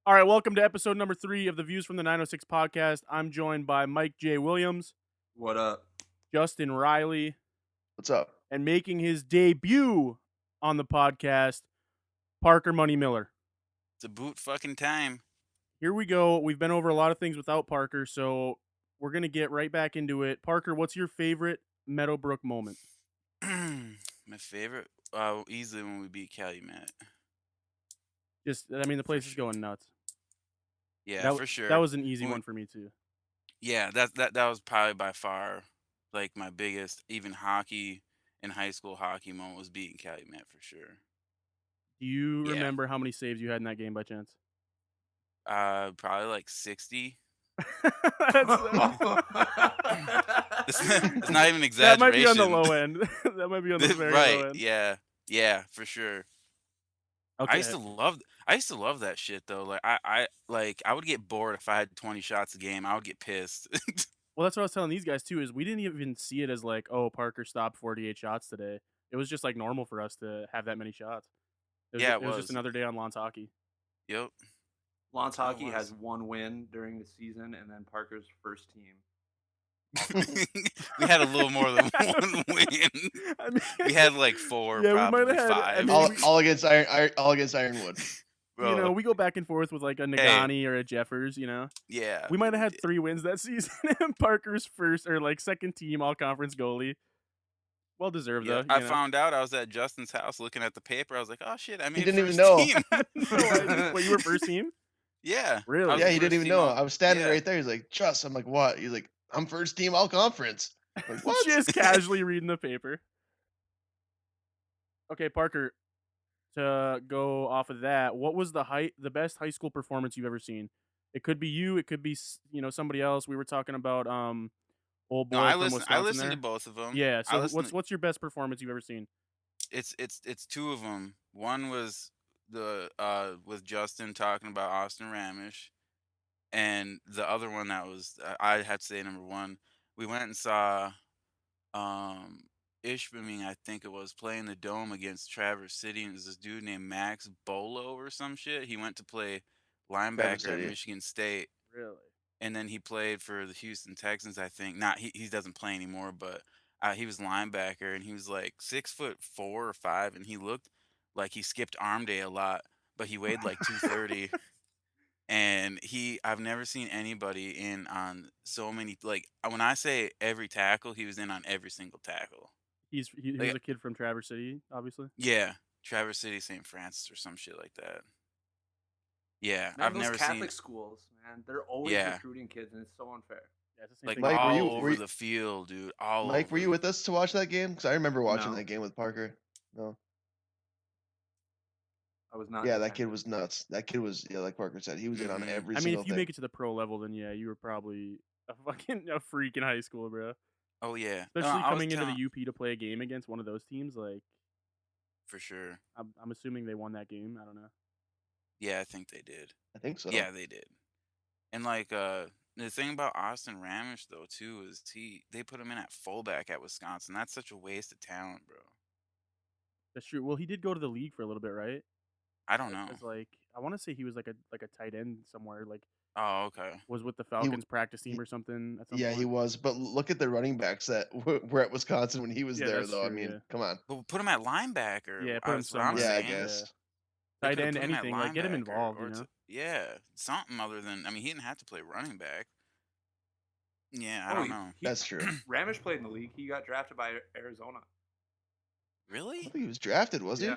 All right, welcome to episode number 3 of the Views from the 906 podcast. I'm joined by Mike J. Williams, What up? Justin Riley, What's up? and making his debut on the podcast, Parker Money Miller. It's a boot fucking time. Here we go. We've been over a lot of things without Parker, so we're going to get right back into it. Parker, what's your favorite Meadowbrook moment? My favorite, easily when we beat Calumet. The place is going nuts. Yeah, for sure. That was an easy one for me, too. Yeah, that was probably by far, like, my biggest, even hockey, in high school hockey moment was beating Calumet for sure. Do you Yeah. remember how many saves you had in that game by chance? Probably like 60. It's not even exaggeration. That might be on the low end. That might be on the very low end. Yeah, for sure. Okay. I used to love that shit though. Like I would get bored if I had 20 shots a game. I would get pissed. Well, that's what I was telling these guys too. Is we didn't even see it as like, oh, Parker stopped 48 shots today. It was just like normal for us to have that many shots. It was just another day on Lawns hockey. Yep. Lawns hockey has one win during the season, and then Parker's first team. We had a little more than one win. I mean, we had like 4, yeah, probably we might have had, 5. All against Ironwood. Bro. You know, we go back and forth with like a Nagani or a Jeffers. You know, yeah, we might have had 3 wins that season. And Parker's first or like second team all conference goalie. Well deserved though. I found out I was at Justin's house looking at the paper. I was like, oh shit, I made He didn't first even know. team. Wait, you were first team? Yeah. Really? Yeah, he didn't even know. I was standing Yeah. right there. He's like, Just. I'm like, what? He's like, I'm first team all conference. I'm like, what? Just casually reading the paper. Okay, Parker, to go off of that, what was the best high school performance you've ever seen? It could be you, it could be somebody else. We were talking about old boy No, I from listened. Wisconsin I listened there. to both of them. Yeah, so what's your best performance you've ever seen? It's 2 of them. One was with Justin talking about Austin Ramish, and the other one that was I had to say number 1. We went and saw Ishpeming, I think it was, playing the Dome against Traverse City, and there's this dude named Max Bolo or some shit. He went to play linebacker at Michigan State. Really? And then he played for the Houston Texans, I think. He doesn't play anymore, but he was linebacker, and he was like 6'4" or 5", and he looked like he skipped arm day a lot, but he weighed like 230. And I've never seen anybody in on so many, like, when I say every tackle, he was in on every single tackle. He was a kid from Traverse City, obviously. Yeah, Traverse City, St. Francis, or some shit like that. Yeah, Man, I've never Catholic seen schools, man. They're always recruiting kids, and it's so unfair. Yeah, it's the same like thing. Mike, all were you- over the field, dude. All Mike, over. were you with us to watch that game? Because I remember watching No. that game with Parker. No. I was not. Yeah, that kid was nuts. That kid was, like Parker said, he was in on every I mean, single if you thing. make it to the pro level, then yeah, you were probably a freak in high school, bro. Oh yeah, Especially coming into the UP to play a game against one of those teams, like. For sure. I'm assuming they won that game. I don't know. Yeah, I think they did. I think so. Yeah, they did. And like the thing about Austin Ramish though too is they put him in at fullback at Wisconsin. That's such a waste of talent, bro. That's true. Well, he did go to the league for a little bit, right? I don't know. It's like I want to say he was like a tight end somewhere. Like, oh, okay. Was with the Falcons practice team or something. At some point. He was. But look at the running backs that were at Wisconsin when he was there, though. True, I mean, come on. But put him at linebacker. Yeah, put him somewhere. Yeah, I guess. Tight end, anything. Like, get him involved, you know? Yeah, something other than. I mean, he didn't have to play running back. Yeah, I don't know. That's true. Ramish played in the league. He got drafted by Arizona. Really? I think he was drafted, was he?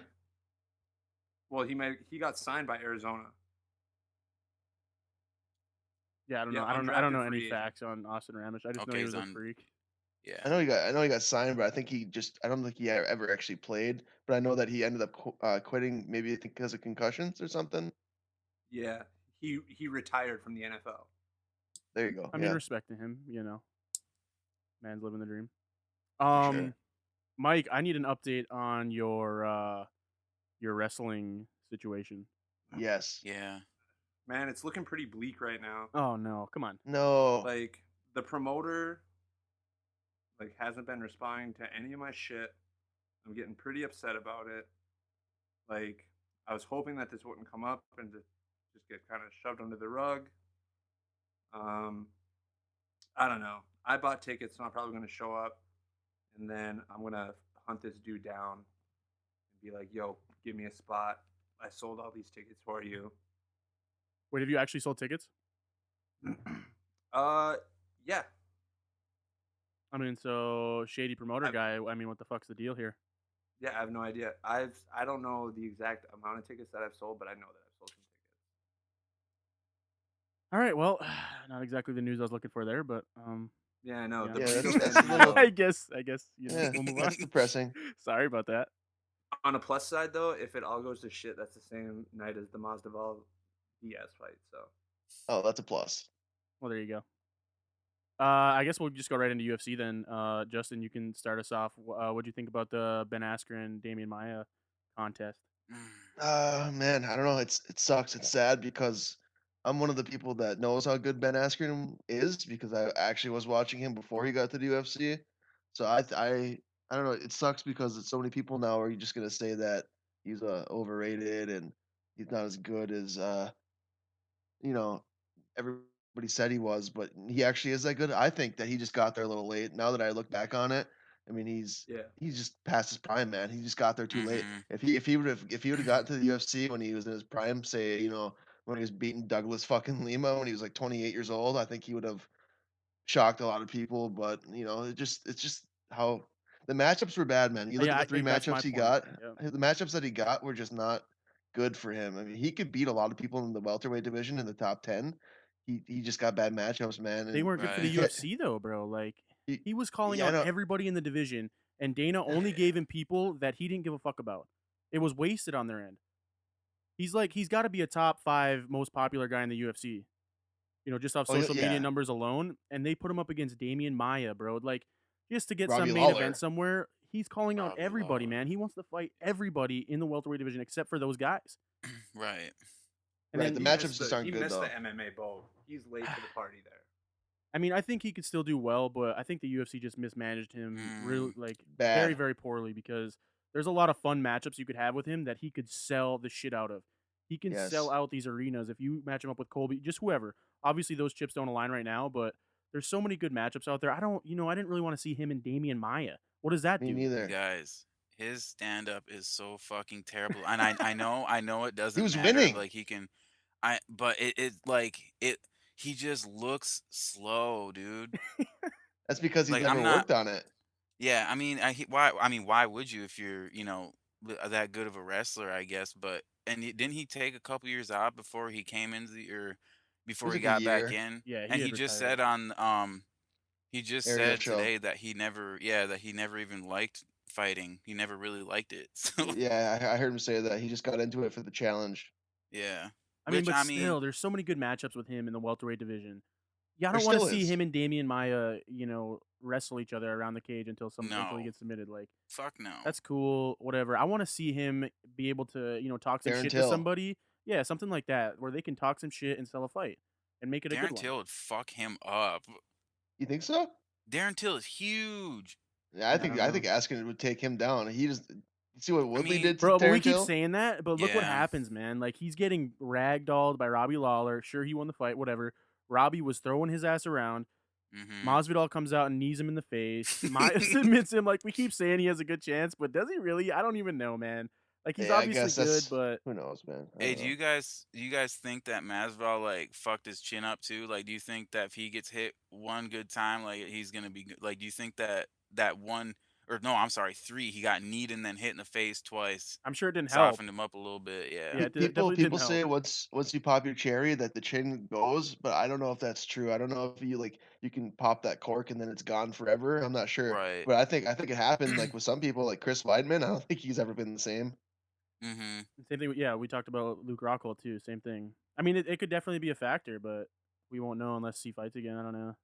Well, he got signed by Arizona. Yeah, I don't know. I don't know any facts on Austin Ramish. I just know he was a freak. Yeah. I know he got signed, but I think I don't think he ever actually played. But I know that he ended up quitting, maybe I think because of concussions or something. Yeah, he retired from the NFL. There you go. I mean, respect to him, man's living the dream. Sure. Mike, I need an update on your wrestling situation. Yes. Yeah. Man, it's looking pretty bleak right now. Oh no, come on. No. Like the promoter hasn't been responding to any of my shit. I'm getting pretty upset about it. Like I was hoping that this wouldn't come up and just just get kind of shoved under the rug. I don't know. I bought tickets, so I'm probably going to show up, and then I'm going to hunt this dude down and be like, "Yo, give me a spot. I sold all these tickets for you." Wait, have you actually sold tickets? Yeah. I mean, so shady promoter guy. I mean, what the fuck's the deal here? Yeah, I have no idea. I don't know the exact amount of tickets that I've sold, but I know that I've sold some tickets. All right, well, not exactly the news I was looking for there, but Yeah, I know. Yeah. The Yeah, burrito that's a family, little- I guess you know, Yeah, we'll move on. that's depressing. Sorry about that. On a plus side, though, if it all goes to shit, that's the same night as the Masvidal Diaz fight. So Oh, that's a plus. Well, there you go. I guess we'll just go right into UFC then. Justin, you can start us off. What do you think about the Ben Askren Damian Maia contest? Man, I don't know. It sucks. It's sad because I'm one of the people that knows how good Ben Askren is because I actually was watching him before he got to the UFC. So I don't know. It sucks because it's so many people now are just gonna say that he's overrated and he's not as good as you know everybody said he was, but he actually is that good. I think that he just got there a little late. Now that I look back on it, I mean yeah, he's just past his prime, man. He just got there too late. Mhm. If he would have gotten to the UFC when he was in his prime, say when he was beating Douglas fucking Lima when he was like 28 years old, I think he would have shocked a lot of people. But it's just how the matchups were bad, man. You look at Yeah, the three that's my matchups he point. got. Yep. The matchups that he got were just not good for him. I mean, he could beat a lot of people in the welterweight division in the top 10. He just got bad matchups, man. They And weren't good for the Right. UFC though, bro. Like he was calling yeah, I out know. everybody in the division, and Dana only gave him people that he didn't give a fuck about. It was wasted on their end. He's got to be a top 5 most popular guy in the UFC. You know, just off Oh, social media yeah. numbers alone, and they put him up against Damian Maia, bro. Like just to get Robbie some main Lawler. event somewhere, he's calling out Robbie everybody, Lawler. man. He wants to fight everybody in the welterweight division except for those guys. Right. And Right, then the matchups just aren't he good, missed though. the MMA boat. He's late to the party there. I mean, I think he could still do well, but I think the UFC just mismanaged him really very, Bad. very poorly because there's a lot of fun matchups you could have with him that he could sell the shit out of. He can sell Yes. out these arenas if you match him up with Colby, just whoever. Obviously, those chips don't align right now, but there's so many good matchups out there. I didn't really want to see him and Damian Maia. What does that Me do? neither. Guys, his stand up is so fucking terrible. And I know it doesn't was matter. winning. Like he can but he just looks slow, dude. That's because he's Like never I'm not worked on it. Yeah, I mean, why would you if you're, that good of a wrestler, I guess, but didn't he take a couple years out before he came into or It before was he like a got back year. in? Yeah, And he he had just retired. said he just Ariel said show. today that that he never even liked fighting. He never really liked it. So, Yeah, I heard him say that. He just got into it for the challenge. yeah. I mean, Which but I mean, still, there's so many good matchups with him in the welterweight division. Yeah, I There don't want to still see is. him and Damian Maia, wrestle each other around the cage until he no. gets submitted. Like Fuck no. that's cool, whatever. I want to see him be able to, talk some Darren shit to Till. somebody. Yeah, something like that where they can talk some shit and sell a fight and make it a good Darren one. Till would fuck him up. You think so? Darren Till is huge. Yeah, I Yeah, I think don't I know. think Askin would take him down. He just see what Woodley mean, did to Bro, but we Darren keep Till. saying that, but look what Yeah. happens, man. Like he's getting ragdolled by Robbie Lawler. Sure, he won the fight, whatever. Robbie was throwing his ass around. Mhm. Masvidal comes out and knees him in the face. Maia submits him. Like we keep saying he has a good chance, but does he really? I don't even know, man. Like he's Yeah, I obviously guess good, that's but who knows, man. I Hey, don't know. do you guys think that Masvidal like fucked his chin up too? Like, do you think that if he gets hit one good time, like he's gonna be good? Like, do you think that one or no, I'm sorry, three, he got kneed and then hit in the face twice, I'm sure it didn't help. softened him up a little bit? Yeah. Yeah, it People definitely didn't say help. once you pop your cherry that the chin goes, but I don't know if that's true. I don't know if you can pop that cork and then it's gone forever. I'm not sure, Right. but I think it happened like with some people like Chris Weidman. I don't think he's ever been the same. Mhm. Same thing. Yeah, we talked about Luke Rockhold too. Same thing. I mean, it could definitely be a factor, but we won't know unless he fights again. I don't know.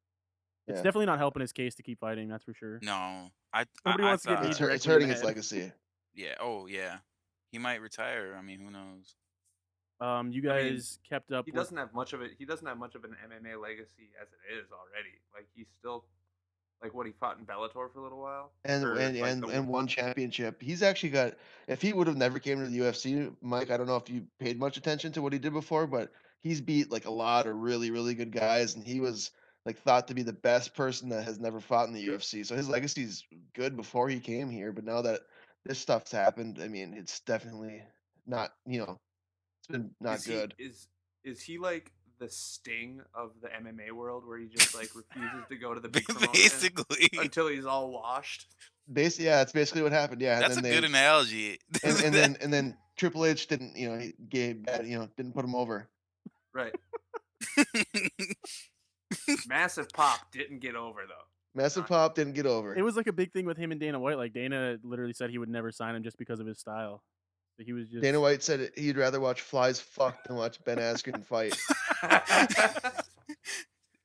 It's Yeah, definitely not helping his case to keep fighting. That's for sure. No. Nobody I wants to get kneed thought it's directly in the hurting his head. legacy. yeah. Oh, yeah. He might retire. I mean, who knows? You I mean, guys kept up. He with... doesn't have much of it. He doesn't have much of an MMA legacy as it is already. Like he's still Like what he fought in Bellator for a little while, and or and like and, the and won championship. He's actually got. If he would have never came to the UFC, Mike, I don't know if you paid much attention to what he did before, but he's beat like a lot of really really good guys, and he was like thought to be the best person that has never fought in the UFC. So his legacy's good before he came here, but now that this stuff's happened, I mean, it's definitely not. It's been not is he good. is he like the Sting of the MMA world, where he just like refuses to go to the big promotion Basically, until he's all washed? Basically, yeah, it's basically what happened. Yeah, and that's then a good they analogy. and then Triple H didn't, he gave bad, didn't put him over. Right. Massive Pop didn't get over though. Massive Pop didn't get over. It was like a big thing with him and Dana White. Like Dana literally said he would never sign him just because of his style. So he was just Dana White said he'd rather watch flies fuck than watch Ben Askren fight.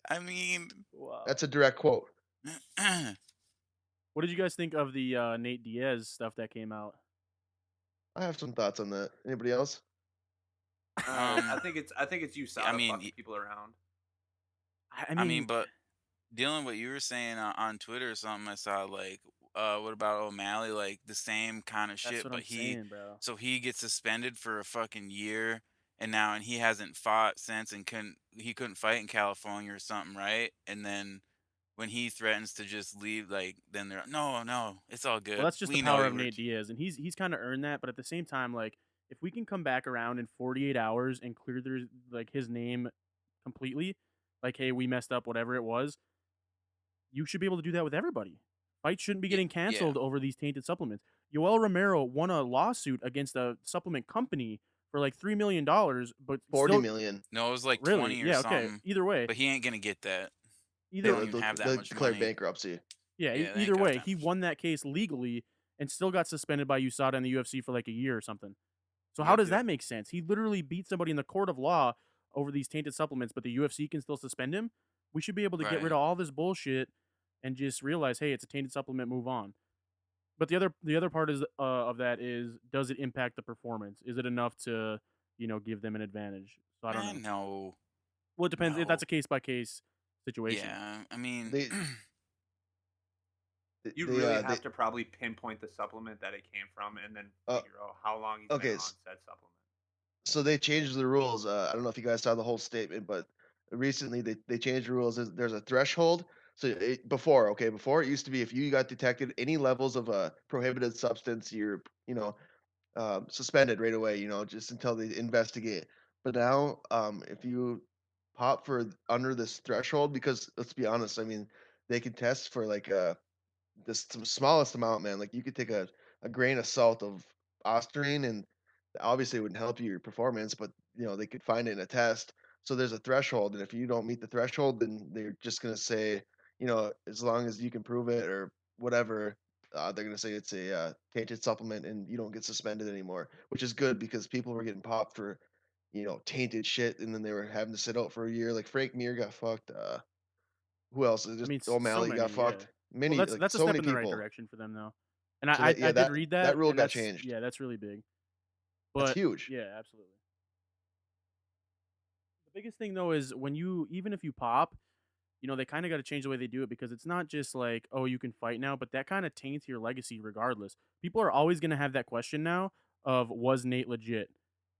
I mean, wow. That's a direct quote. What did you guys think of the Nate Diaz stuff that came out? I have some thoughts on that. Anybody else? I think it's USADA I mean, fucking people around. I mean, but dealing what you were saying on Twitter or something, I saw like, what about O'Malley? Like the same kind of that's shit, what but I'm saying, bro. so he gets suspended for a fucking year, and he hasn't fought since, and couldn't fight in California or something, right? And then when he threatens to just leave, like then they're no, it's all good. Well, that's just the We know power you of were. Nate Diaz, and he's kind of earned that. But at the same time, like if we can come back around in 48 hours and clear their like his name completely, like hey, we messed up, whatever it was, you should be able to do that with everybody. Fights shouldn't be getting Yeah. canceled over these tainted supplements. Yoel Romero won a lawsuit against a supplement company for like $3 million, but 40 still, million. No, it was like really, 20 or yeah, okay. something. Either way, But he ain't gonna get that. They either don't even have that They'll much declare money. bankruptcy. yeah, Yeah, they ain't either got way, that he much. won that case legally and still got suspended by USADA and the UFC for like a year or something. So how does Yep. that make sense? He literally beat somebody in the court of law over these tainted supplements, but the UFC can still suspend him. We should be able to get rid Right. of all this bullshit and just realize, hey, it's a tainted supplement, move on. But the other part is of that is, does it impact the performance? Is it enough to give them an advantage? So I don't know. No. Well, it depends. No. That's a case by case situation. Yeah, I mean, They You they, really uh, have they- to probably pinpoint the supplement that it came from, and then Uh, figure out how long he's okay, been on said supplement. so they changed the rules. I don't know if you guys saw the whole statement, but recently they changed the rules. There's a threshold. So before it used to be if you got detected any levels of a prohibited substance, you're suspended right away. Just until they investigate. But now, if you pop for under this threshold, because let's be honest, I mean, they can test for like the smallest amount, man. Like you could take a grain of salt of ostarine, and obviously it wouldn't help your performance, but they could find it in a test. So there's a threshold, and if you don't meet the threshold, then they're just gonna say, as long as you can prove it or whatever, they're gonna say it's a tainted supplement, and you don't get suspended anymore, which is good because people were getting popped for tainted shit, and then they were having to sit out for a year. Like Frank Mir got fucked. Who else? I Just mean, so O'Malley got many, yeah. fucked. Well, Many, like that's a so step many in the right people. direction for them, though. And So I did read that, that rule and got changed. yeah, that's really big. That's But huge. yeah, absolutely. The biggest thing though is even if you pop, they kind of got to change the way they do it, because it's not just like, oh, you can fight now, but that kind of taints your legacy regardless. People are always going to have that question now of, was Nate legit?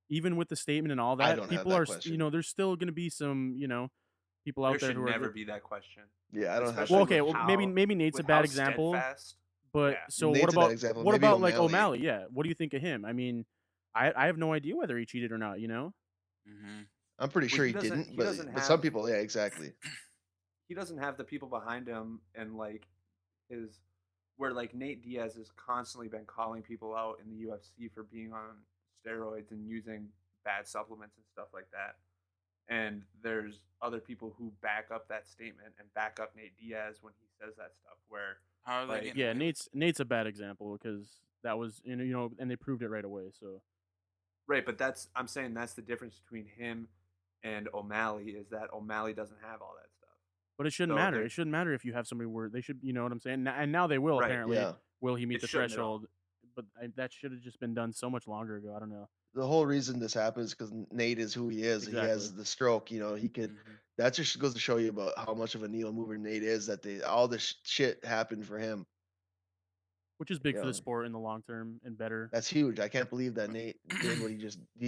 Even with the statement and all I that, don't have people that are, question. there's still going to be some, people out There there should who are never be that question. Yeah, I don't have Especially well, that okay, with well, question. maybe Nate's a with bad how example, steadfast. but Yeah. so Nate's a bad example. what Maybe about like O'Malley. O'Malley? Yeah, what do you think of him? I mean, I have no idea whether he cheated or not. hmm I'm pretty Well, sure he he doesn't. didn't, He but doesn't some have. people, yeah, exactly. He doesn't have the people behind him, and like his where like Nate Diaz has constantly been calling people out in the UFC for being on steroids and using bad supplements and stuff like that. And there's other people who back up that statement and back up Nate Diaz when he says that stuff. Where How are they like getting Yeah, away with Nate's a bad example because that was and they proved it right away. So right, but I'm saying that's the difference between him and O'Malley is that O'Malley doesn't have all that stuff. but it shouldn't So matter. they're It shouldn't matter if you have somebody where they should, what I'm saying. And now they will right. apparently. Yeah. Will he meet It the shouldn't at all. threshold? But that should have just been done so much longer ago. I don't know. The whole reason this happens because Nate is who he is. He Exactly. has the stroke. He could Mhm. That just goes to show you about how much of a needle mover Nate is. That they all this shit happened for him. which is big You for the know, sport in the long term and better. that's huge. I can't believe that Nate did what he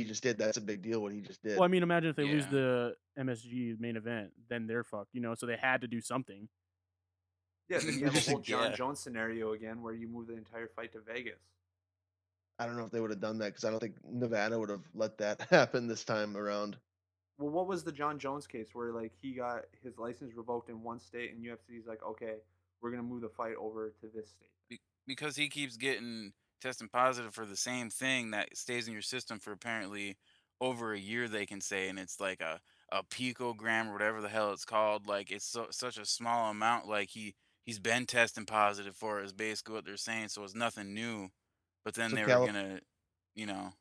just did. That's a big deal. What he just Well, I did. mean, imagine if they lose Yeah. the MSG main event, then they're fucked, you know. So they had to do something. Yeah, then you It's have a just whole John Yeah. Jones scenario again where you move the entire fight to Vegas. I don't know if they would have done that because I don't think Nevada would have let that happen this time around. Well, what was the John Jones case where like he got his license revoked in one state and UFC's like, okay, we're gonna move the fight over to this state. Because he keeps getting testing positive for the same thing that stays in your system for apparently over a year, they can say, and it's like a picogram or whatever the hell it's called. Like it's such a small amount. Like he's been testing positive for it is basically what they're saying. So it's nothing new. But then So they were gonna, you know,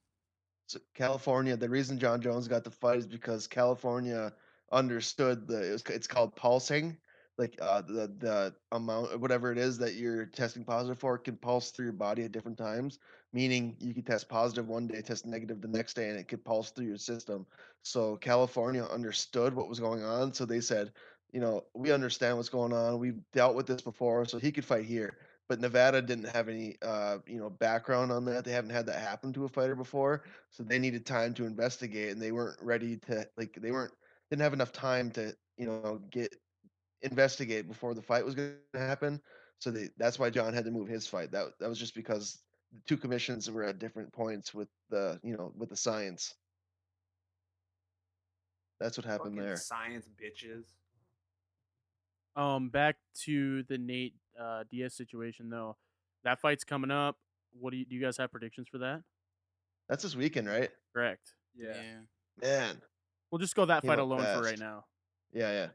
So California, the reason John Jones got the fight is because California understood it's called pulsing, like the amount whatever it is that you're testing positive for can pulse through your body at different times. Meaning you could test positive one day, test negative the next day, and it could pulse through your system. So California understood what was going on, so they said, we understand what's going on. We've dealt with this before, so he could fight here. But Nevada didn't have any, background on that. They haven't had that happen to a fighter before, so they needed time to investigate, and they weren't ready to didn't have enough time to get investigate before the fight was going to happen. So that's why John had to move his fight. That was just because the two commissions were at different points with the science. That's what happened Fucking there. science bitches. Back to the Nate Diaz situation though. That fight's coming up. What do you guys have predictions for that? That's this weekend, right? Correct. Yeah. yeah, Man, We'll just go that came fight up alone for right fast. now. Yeah, yeah.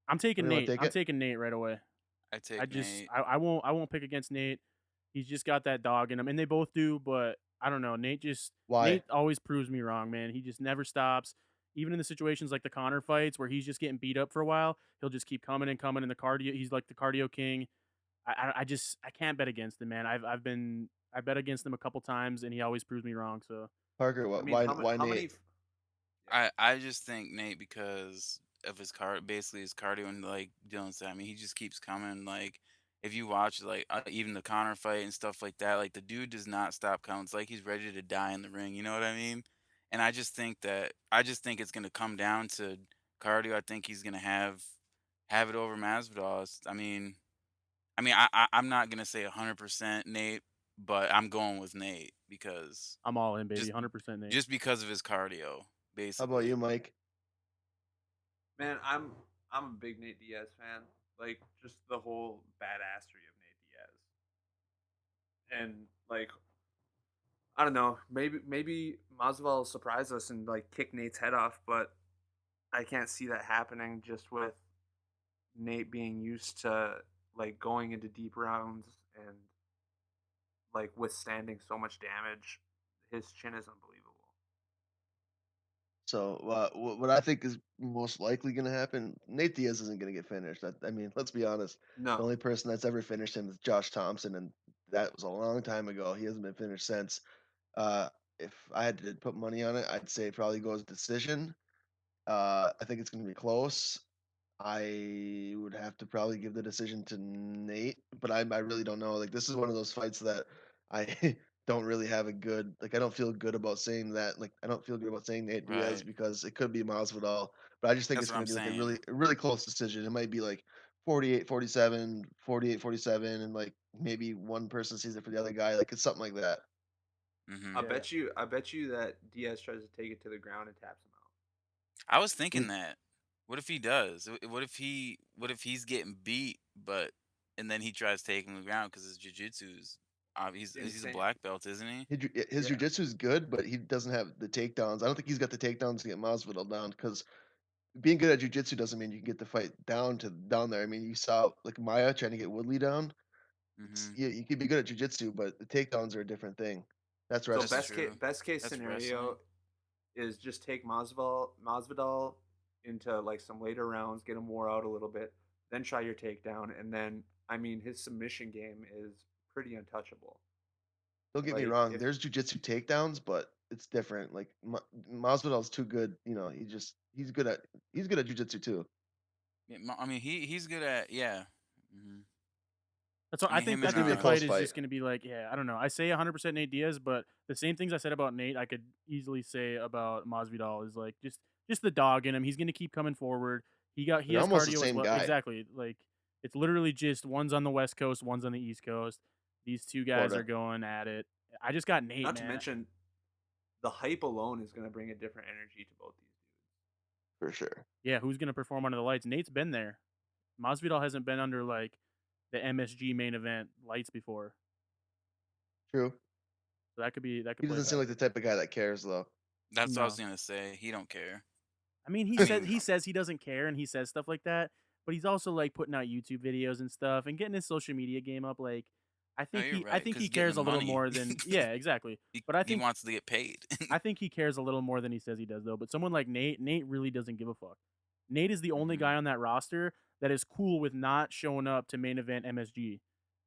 I'm What do taking you want Nate. to take I'm it? taking Nate right away. I I take just Nate. I won't pick against Nate. He's just got that dog in him, and they both do. But I don't know. Why? Nate always proves me wrong, man. He just never stops. Even in the situations like the Connor fights where he's just getting beat up for a while, he'll just keep coming and coming. In the cardio, he's like the cardio king. I can't bet against him, man. I bet against him a couple times, and he always proves me wrong. So Parker, I mean, why how many? Nate? I just think Nate because of his basically his cardio and like Dylan said. I mean, he just keeps coming. Like if you watch like even the Connor fight and stuff like that, like the dude does not stop coming. It's like he's ready to die in the ring. You know what I mean? And I just think it's gonna come down to cardio. I think he's gonna have it over Masvidal. I'm not gonna say 100% Nate, but I'm going with Nate because I'm all in, baby. just 100% Nate. just because of his cardio, How about basically. you, Mike? Man, I'm a big Nate Diaz fan. Like just the whole badassery of Nate Diaz, and like I don't know, maybe Masvidal will surprise us and like kick Nate's head off, but I can't see that happening just with Nate being used to like going into deep rounds and like withstanding so much damage. His chin is unbelievable. So what I think is most likely going to happen, Nate Diaz isn't going to get finished. I mean, let's be honest. The No, only person that's ever finished him is Josh Thompson, and that was a long time ago. He hasn't been finished since. Uh, if I had to put money on it, I'd say it probably goes decision. I think it's going to be close. I would have to probably give the decision to Nate, but I really don't know. Like this is one of those fights that I don't really have a good I don't feel good about saying that. Like I don't feel good about saying Nate Diaz Right. because it could be Masvidal, but I just think That's it's what going I'm to be like saying. a really close decision. It might be like 48-47, 48-47 and like maybe one person sees it for the other guy. Like it's something like that. Mhm. Yeah. I bet you that Diaz tries to take it to the ground and taps him out. I was Mm, thinking that. What if he does? What if he's getting beat, but and then he tries taking the ground because his jujitsu is he's a Insane. black belt, isn't he? His Yeah. jiu-jitsu is good, but he doesn't have the takedowns. I don't think he's got the takedowns to get Masvidal down because being good at jujitsu doesn't mean you can get the fight down there. I mean, you saw like Maya trying to get Woodley down. Mhm. You can be good at jujitsu, but the takedowns are a different thing. That's So That's wrestling. true. best case That's scenario wrestling. is just take Masvidal into like some later rounds, get him wore out a little bit, then try your takedown, and then I mean his submission game is pretty untouchable. Don't get me Like wrong. if There's jujitsu takedowns, but it's different. Like Masvidal's too good. You know, he's good at jujitsu too. Yeah, I mean, he's good at yeah. hmm That's what I I mean, think. him I It's and gonna think be the a fight close is fight just going to be like, yeah, I don't know. I say 100% Nate Diaz, but the same things I said about Nate, I could easily say about Masvidal. Is like just the dog in him. He's going to keep coming forward. He They're has almost the cardio as same well. guy, Exactly. Like it's literally just one's on the West Coast, one's on the East Coast. These two guys are sorta, going at it. I just got Nate, Not to man. mention, the hype alone is going to bring a different energy to both these dudes. for sure. Yeah, who's going to perform under the lights? Nate's been there. Masvidal hasn't been under like the MSG main event lights before, True. so that He could play a doesn't seem like factor. the type of guy that cares though. that's what I was No. gonna say. He don't care. I mean, I mean, he says he doesn't care and he says stuff like that, but he's also like putting out YouTube videos and stuff and getting his social media game up. Like, no, you're I right. think Because he he's getting cares the a little money. more than yeah, exactly. But He wants to get paid. I think he cares a little more than he says he does though. But someone like Nate really doesn't give a fuck. Nate is the only hmm guy on that roster that is cool with not showing up to main event MSG.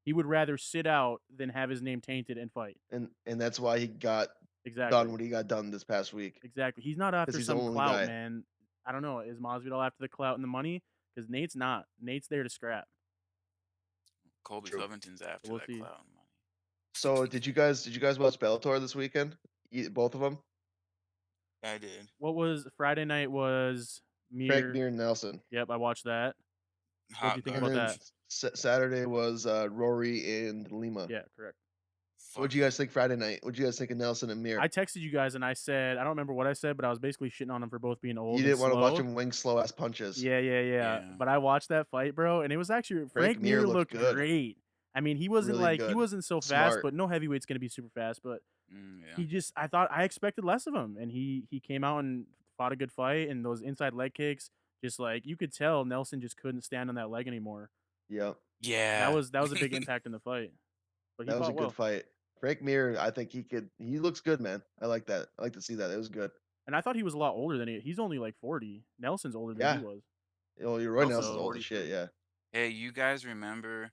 He would rather sit out than have his name tainted and fight. And that's why he got done Exactly. what he got done this past week Exactly. He's not because after he's the some only clout, guy. man. I don't know. Is Masvidal after the clout and the money? Because Nate's not. Nate's there to scrap. Colby True. Covington's So after we'll that see. clout and money. So did you guys watch Bellator this weekend? Both of them? I did. What was Friday night was Frank Mir. Mir and Nelson, Yep, I watched that. What do you Hot think and about then garbage. that? Saturday was Rory and Lima. Yeah, correct. What'd Fuck you it. guys think Friday night? What'd you guys think of Nelson and Mir? I texted you guys and I said I don't remember what I said, but I was basically shitting on them for both being You old and didn't want to watch slow. him wing slow ass punches. Yeah, yeah, yeah. Yeah. But I watched that fight, bro, and it was actually Frank Frank Mir Mir looked looked good, great. I mean, really he good, wasn't so fast, smart. but no heavyweight's gonna be super fast. But Yeah. he just I expected less of him, and he came out and fought a good fight, and those inside leg kicks, just like you could tell Nelson just couldn't stand on that leg anymore. Yep, Yeah. That was a big impact in the fight, but he that was a fought good well. fight. Frank Mir, I think he could. He looks good, man. I like that. I like to see that. It was good. And I thought he was a lot older than he's only like 40. Nelson's older than he Yeah. was. Oh, you're Roy Nelson's Nelson's So old as shit. 43. Yeah. Hey, you guys remember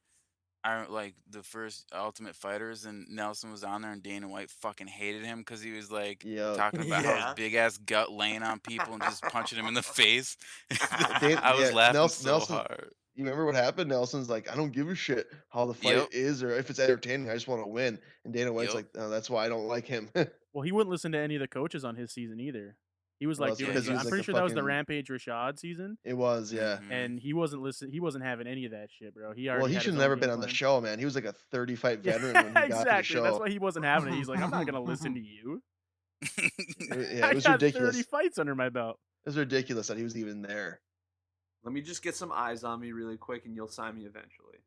like the first Ultimate Fighters and Nelson was on there and Dana White fucking hated him because he was like Yep. talking about how his Yeah. big ass gut laying on people and just punching him in the face. Dan, I was yeah. laughing so Nelson. hard. You remember what happened? Nelson's like, I don't give a shit how the fight Yep. is or if it's entertaining. I just want to win. And Dana White's Yep. like, oh, that's why I don't like him. well, he wouldn't listen to any of the coaches on his season either. He was Well, like it's doing Yeah, because his. he he was I'm was. like pretty the sure that was the fucking. Rampage Rashad season, It was, yeah. hmm and he wasn't having any of that shit, bro. He Well, already he had should his have own never game been on the plan. show, man. He was like a 30 fight Yeah, veteran when he got to the exactly. That's show. why he wasn't having it. He's like, I'm not gonna listen to you. Yeah, I it was got 30 ridiculous. fights under my belt. It was ridiculous that he was even there. Let me just get some eyes on me really quick, and you'll sign me eventually.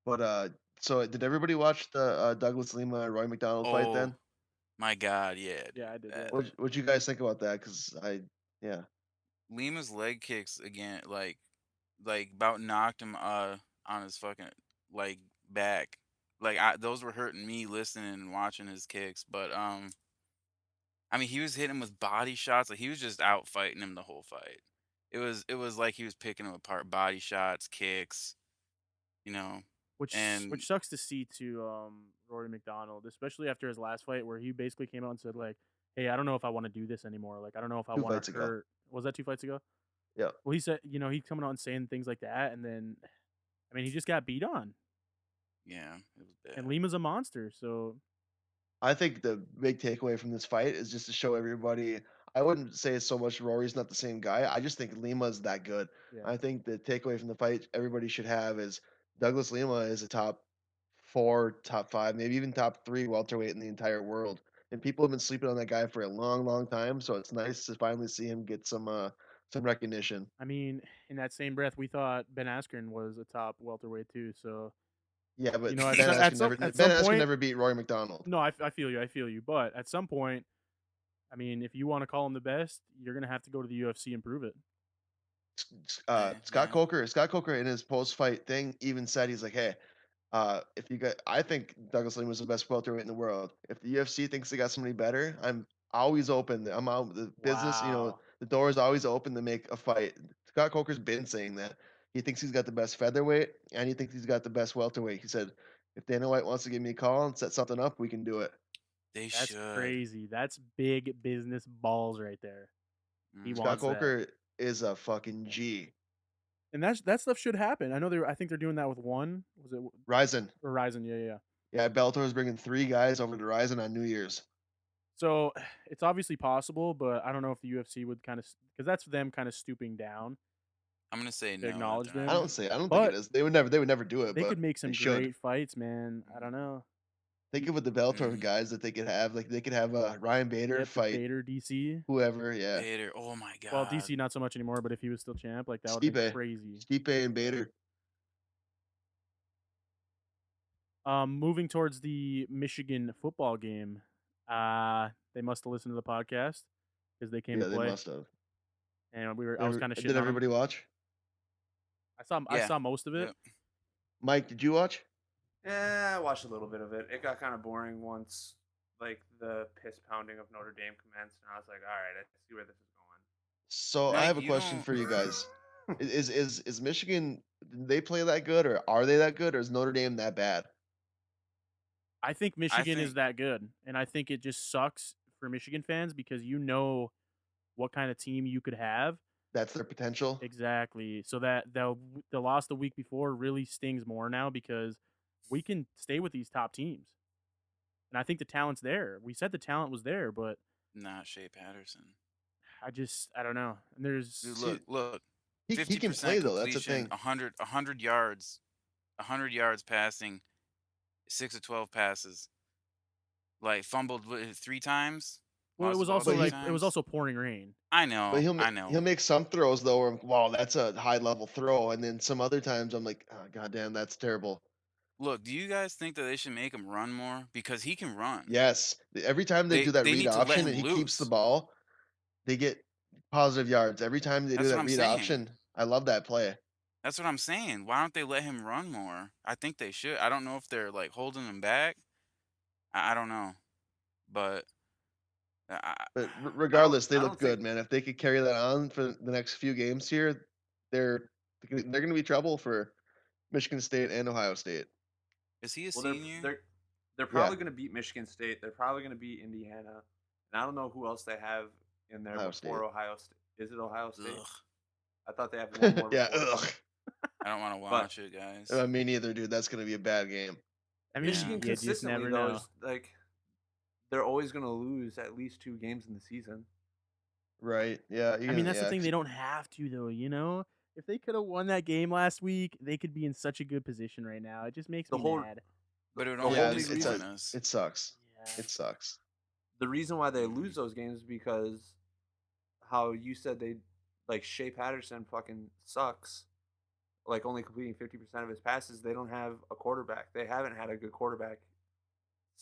But so did everybody watch the Douglas Lima Roy McDonald fight Oh then? my God, yeah, Yeah, I dude. did. Yeah. What'd you guys think about that? Because yeah, Lima's leg kicks again, like about knocked him on his fucking like back. Like those were hurting me listening and watching his kicks, but I mean he was hitting him with body shots. Like he was just out fighting him the whole fight. It was like he was picking him apart, body shots, kicks, you know, Which and sucks to see to Rory McDonald, especially after his last fight where he basically came out and said like, "Hey, I don't know if I want to do this anymore. Like, I don't know if I two want fights to ago. hurt." Was that 2 fights ago? Yeah, Well, he said, he's coming out and saying things like that, and then, I mean, he just got beat on, yeah, it was and bad. Lima's a monster. So I think the big takeaway from this fight is just to show everybody. I wouldn't say it's so much Rory's not the same guy. I just think Lima's that good. yeah, I think the takeaway from the fight everybody should have is Douglas Lima is a top four, top five, maybe even top three welterweight in the entire world. And people have been sleeping on that guy for a long, long time. So it's nice to finally see him get some recognition. I mean, in that same breath, we thought Ben Askren was a top welterweight too. So Yeah, but at Ben some Askren point, never beat Roy McDonald. no, I feel you, I feel you. But at some point, I mean, if you want to call him the best, you're gonna have to go to the UFC and prove it. Yeah. Scott Coker in his post fight thing even said he's like, hey, if you got, I think Douglas Lima was the best welterweight in the world. If the UFC thinks they got somebody better, I'm always open. I'm out. The business, Wow. the door is always open to make a fight. Scott Coker's been saying that. He thinks he's got the best featherweight and he thinks he's got the best welterweight. He said, if Dana White wants to give me a call and set something up, we can do it. They That's should. crazy. That's big business balls right there. He Mhm. Scott wants that. Coker is a fucking G. And that stuff should happen. I think they're doing that with one. Was it Ryzen. Verizon? Yeah, yeah, yeah. Yeah, Bellator is bringing 3 guys over to Ryzen on New Year's. So it's obviously possible, but I don't know if the UFC would kind of because that's them kind of stooping down I'm gonna say to no that acknowledge they're not them. gonna do I it. don't think it But is. They would never do it, they but could make they some should. great fights, man. I don't know. Think of what the Bellator Mm. guys that they could have. Like they could have Ryan Bader Get the fight Bader DC. whoever. Yeah, Vader. Oh my Well, god. DC not so much anymore, but if he was still champ, like that would have been Stipe, crazy. Stipe and Bader. Moving towards the Michigan football game, they must have listened to the podcast because they came Yeah, to they play, must have. and I was kind of Did shitting on them. everybody watch? I Yeah. saw most of it. Yep. Mike, did you watch? Yeah, I watched a little bit of it. It got kind of boring once, like the piss pounding of Notre Dame commenced, and I was like, all right, I see where this is going. So I Mike, have a you question don't. for you guys. Is Michigan? Did they play that good, or are they that good, or is Notre Dame that bad? I think I Michigan is think that good, and I think it just sucks for Michigan fans because you know what kind of team you could have. That's their potential. Exactly. So that the loss the week before really stings more now because we can stay with these top teams. And I think the talent's there. We said the talent was there, but not Shea Patterson. I don't know. And there's Dude, See, look. he can play 50% though. That's the completion, thing. 100 yards, 100 yards passing, 6 of 12 passes. Like fumbled 3 times, well, it lost the was ball also But three he, like it was times. also pouring rain. I but know, I he'll know. make some throws though. Where wow, that's a high level throw, and then some other times I'm like, oh, goddamn, that's terrible. Look, do you guys think that they should make him run more because he can run? Yes, every time they do that They read need to let option and him he keeps the loose. ball, they get positive yards. Every time they do That's what that I'm read saying. option, I love that play. That's what I'm saying. Why don't they let him run more? I think they should. I don't know if they're like holding him back. I don't know, but But I don't regardless, they I look don't think good, man. If they could carry that on for the next few games here, they're they're going to be trouble for Michigan State and Ohio State. is he a well they're senior? they're they're Yeah, probably going to beat Michigan State. They're probably going to beat Indiana, and I don't know who else they have in there Ohio before State. Ohio State. Is it Ohio State? Ugh, I thought they have one more Yeah, before them. ugh. I don't want to But watch it, guys. Me neither, dude. That's going to be a bad game. I mean, Yeah, Michigan you just consistently never though know. is like they're always going to lose at least 2 games in the season. Right? Yeah. I mean, that's the Yeah. thing. They don't have to, though. You know, if they could have won that game last week, they could be in such a good position right now. It just makes The me whole mad. but it would the only Yeah. whole be big good reason us. It sucks. Yeah. It sucks. the reason why they lose Mhm. those games is because how you said they like Shea Patterson fucking sucks. Like only completing 50% of his passes. They don't have a quarterback. They haven't had a good quarterback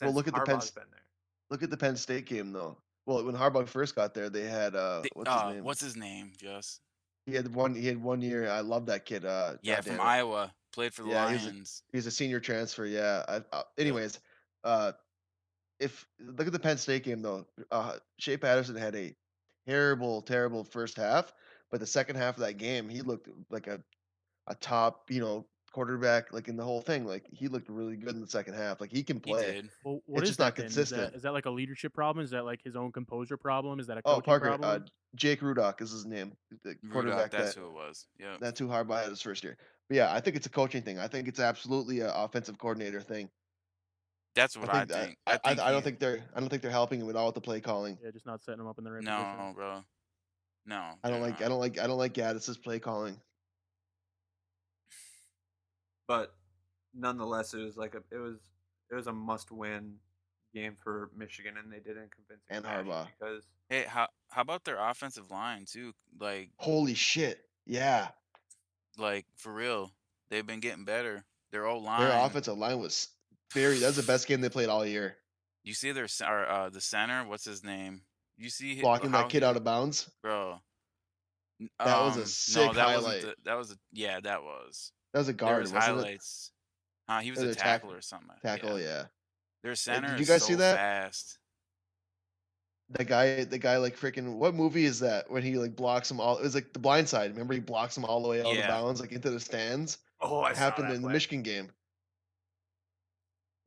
Well, since Harbaugh's been there. look at the Penn State game though. Well, when Harbaugh first got there, they had what's his name? What's his name? Just He had one year. I love that kid. yeah, God from damn it. Iowa, played for the Yeah, Lions. he was a senior transfer. Yeah. Yep. Anyways, uh, if look at the Penn State game though, Shea Patterson had a terrible, terrible first half, but the second half of that game, he looked like a top, quarterback, like in the whole thing. Like he looked really good in the second half. Like he can He play. did. Well, what It's is just not that then? consistent. Is that like a leadership problem? Is that like his own composure problem? Is that a Oh, coaching Parker, problem? Jake Rudock is his name, the Rudock, quarterback that's who it was. Yep. that's who Harbaugh had his first year. But yeah, I think it's a coaching thing. I think it's absolutely an offensive coordinator thing. That's I what I think that think. I think I he don't think they're helping him at all with the play calling. Yeah, just not setting him up in the right position. no, bro. No, I they're don't like not. I don't like Gaddis's play calling. But nonetheless, it was a must win game for Michigan, and they did in convincing And fashion Harbaugh. because Hey, how about their offensive line too? Holy shit. Yeah. Like for real, they've been getting better. Their old Their line. offensive line was that's the best game they played all year. You see the center. What's his name? You see Blocking that how kid he, out of bounds. bro. That was a No, sick that wasn't highlight. that was yeah, that was. That was a There guard, was wasn't it? highlights. He was Or a their tackle or something. tackle, Yeah. yeah. Their center Did you is guys see so that? fast. The guy like freaking what movie is that when he like blocks them all? It was like The Blind Side. Remember he blocks them all the way out of Yeah. bounds like into the stands? oh, I saw Happened that in the play. Michigan game.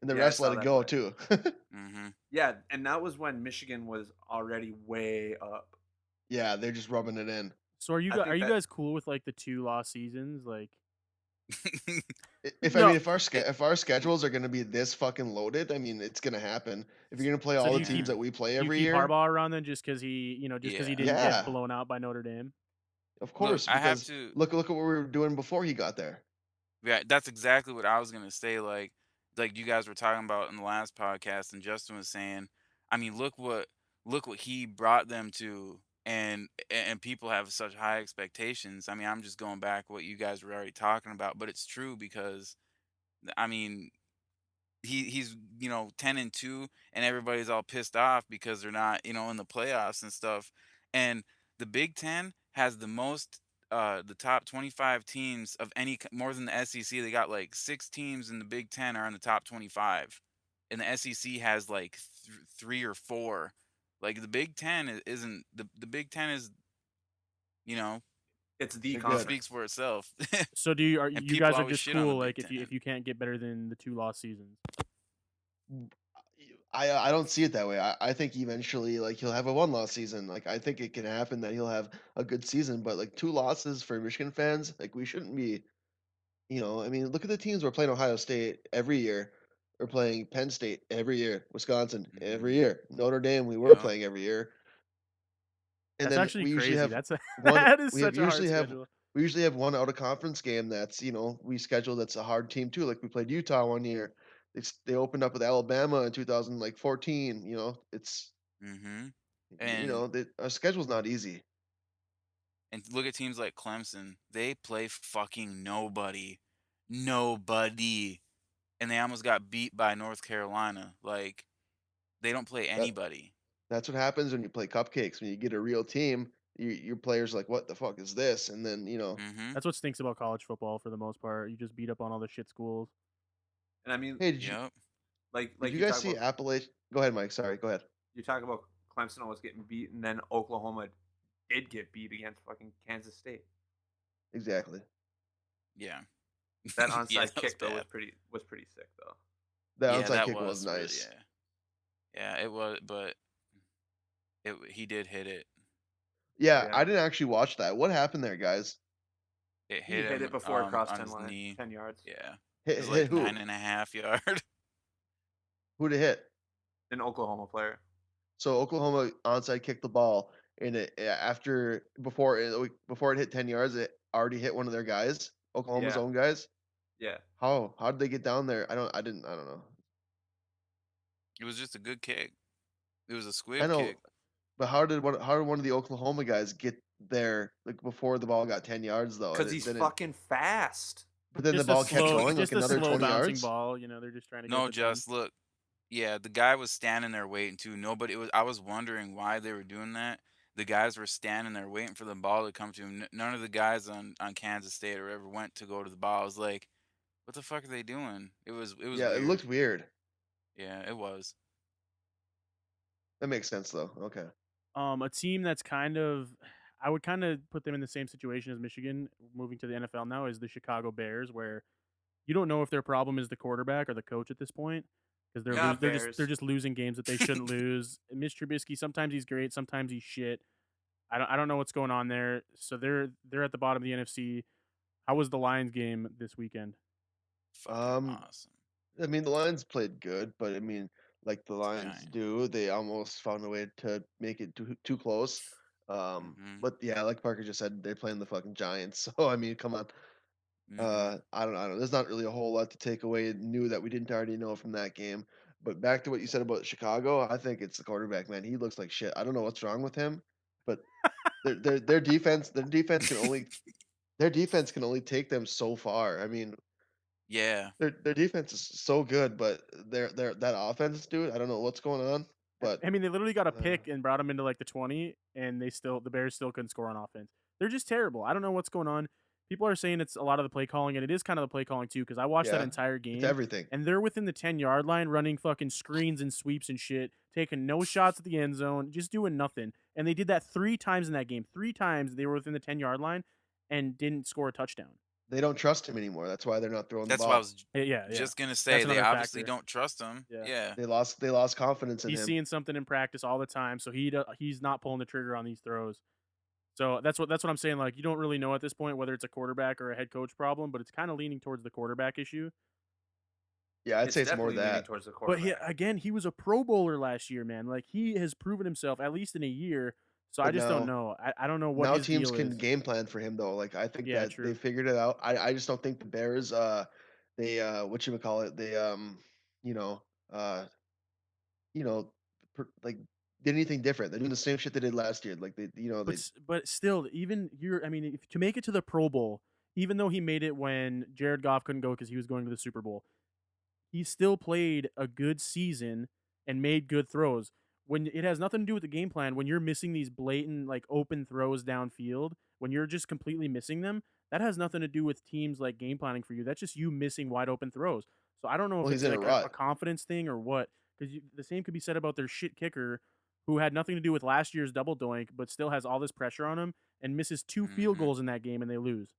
and the Yeah, I rest let saw it that go play. too. Yeah, and that was when Michigan was already way up. Yeah, they're just rubbing it in. So I are think you that guys cool with like the 2 loss seasons? Like, If I no. mean, if our schedules are going to be this fucking loaded, I mean, it's going to happen. If you're going to play So all do the you teams Yeah. that we play do you every keep year, Harbaugh around then just because he Yeah. didn't get yeah, blown out by Notre Dame? of Look, course, I have because to. look at what we were doing before he got there. Yeah, that's exactly what I was gonna say. Like you guys were talking about in the last podcast, and Justin was saying, I mean, look what he brought them to, and people have such high expectations. I mean, I'm just going back what you guys were already talking about, but it's true because I mean, he's 10-2, and everybody's all pissed off because they're not in the playoffs and stuff. And the Big Ten has the top 25 teams of more than the SEC. They got like 6 teams in the Big Ten are in the top 25, and the SEC has like 3 or 4. Like the Big Ten isn't the Big Ten is you know it's the They're it good. speaks conference. for itself. So are And you people guys are always just shit on the cool Big like Ten. if you can't get better than the 2 loss seasons? I don't see it that way. I think eventually, like, he'll have a one-loss season. Like, I think it can happen that he'll have a good season, but like 2 losses for Michigan fans, like, we shouldn't be. I mean, look at the teams we're playing: Ohio State every year. We're playing Penn State every year, Wisconsin every Hmm. year, Notre Dame we were Yep. playing every year, and That's then actually we usually crazy. have That's a one. that is We have such a hard usually have schedule. we usually have one out of conference game that's we schedule that's a hard team too. Like we played Utah one year. They opened up with Alabama in 2014. It's Hmm. And our schedule's not easy. And look at teams like Clemson. They play fucking nobody. Nobody. And they almost got beat by North Carolina. Like, they don't play That anybody. that's what happens when you play cupcakes. When you get a real team, your players are like, what the fuck is this? And then Mm-hmm. That's what stinks about college football for the most part. You just beat up on all the shit schools. And I mean, hey, Yep. did like you you guys talk see about Appalachian? Go ahead, Mike. Sorry, go ahead. Clemson almost getting beat, and then Oklahoma did get beat against fucking Kansas State. Exactly. Yeah. That Yeah, onside that was kick though bad. was pretty sick though. That Yeah, onside that kick was was really, nice. yeah. Yeah, it was, but he did hit it. Yeah, I Yeah, didn't actually watch that. What happened there, guys? It he hit hit him it before it crossed on 10 his line, knee. 10 yards Yeah. It Hit, was hit like who? 9.5 yard. Who to hit? an Oklahoma player. So Oklahoma onside kicked the ball, and after before it hit 10 yards, it already hit one of their guys, Oklahoma's Yeah, own guys. yeah. How did they get down there? I don't know. It was just a good kick. It was a I squib know, kick. but how did one of the Oklahoma guys get there like before the ball got 10 yards though? And Cause he's then it fucking fast. but then the ball kept going like Just a another slow 20 bouncing yards. ball. They're just trying to get No, it to 10. just look. Yeah, the guy was standing there waiting too. Nobody was. I was wondering why they were doing that. The guys were standing there waiting for the ball to come to him. None of the guys on Kansas State or whatever went to go to the ball. I was like, what the fuck are they doing? It was Yeah, it looked weird. weird. Yeah, it was. That makes sense though. Okay. A team that's I would kind of put them in the same situation as Michigan moving to the NFL now is the Chicago Bears, where you don't know if their problem is the quarterback or the coach at this point because Yeah, they're Bears. just losing games that they shouldn't lose. Mitch Trubisky, sometimes he's great, sometimes he's shit. I don't know what's going on there. So they're at the bottom of the NFC. How was the Lions game this weekend? Fucking Um, awesome. I mean, the Lions played good, but I mean, like the It's Lions giant. do, they almost found a way to make it too close. Mhm. But yeah, like Parker just said, they're playing the fucking Giants. So I mean, come on. Mhm. I don't know. There's not really a whole lot to take away new that we didn't already know from that game. But back to what you said about Chicago, I think it's the quarterback, man. He looks like shit. I don't know what's wrong with him, but their defense can only take them so far. I mean, Yeah. their defense is so good, but their that offense, dude, I don't know what's going on, but I mean, they literally got a uh, pick and brought them into like the 20, and the Bears still couldn't score on offense. They're just terrible. I don't know what's going on. People are saying it's a lot of the play calling, and it is kind of the play calling too, because I watched that yeah, entire it's game, everything. and they're within the 10-yard line running fucking screens and sweeps and shit, taking no shots at the end zone, just doing nothing. And they did that 3 times in that game. 3 times they were within the 10-yard line and didn't score a touchdown. They don't trust him anymore. That's why they're not throwing the That's what I ball. was Yeah, yeah. just gonna say. That's They another obviously factor. don't trust him. Yeah. Yeah. They lost confidence in He's him. seeing something in practice all the time, so he's not pulling the trigger on these throws. So that's what I'm saying. Like, you don't really know at this point whether it's a quarterback or a head coach problem, but it's kind of leaning towards the quarterback issue. Yeah, I'd It's say it's more definitely leaning that. towards the But quarterback. again, he was a Pro Bowler last year, man. Like, he has proven himself at least in a year. So I But just don't know. I don't know what now his teams deal can is. game plan for him though. Like I think Yeah, that they true. figured it out. I just don't think the Bears they call it, they you know uh you know like did anything different. They're doing the same shit they did last year. Like they But still, even I mean, if, to make it to the Pro Bowl, even though he made it when Jared Goff couldn't go because he was going to the Super Bowl, he still played a good season and made good throws. When it has nothing to do with the game plan, when you're missing these blatant like open throws downfield, when you're just completely missing them, that has nothing to do with teams like game planning for you. That's just you missing wide open throws. So I don't know if well, he's it's in a like a rut. confidence thing or what, because the same could be said about their shit kicker, who had nothing to do with last year's double doink, but still has all this pressure on him and misses 2 field Hmm. goals in that game and they lose.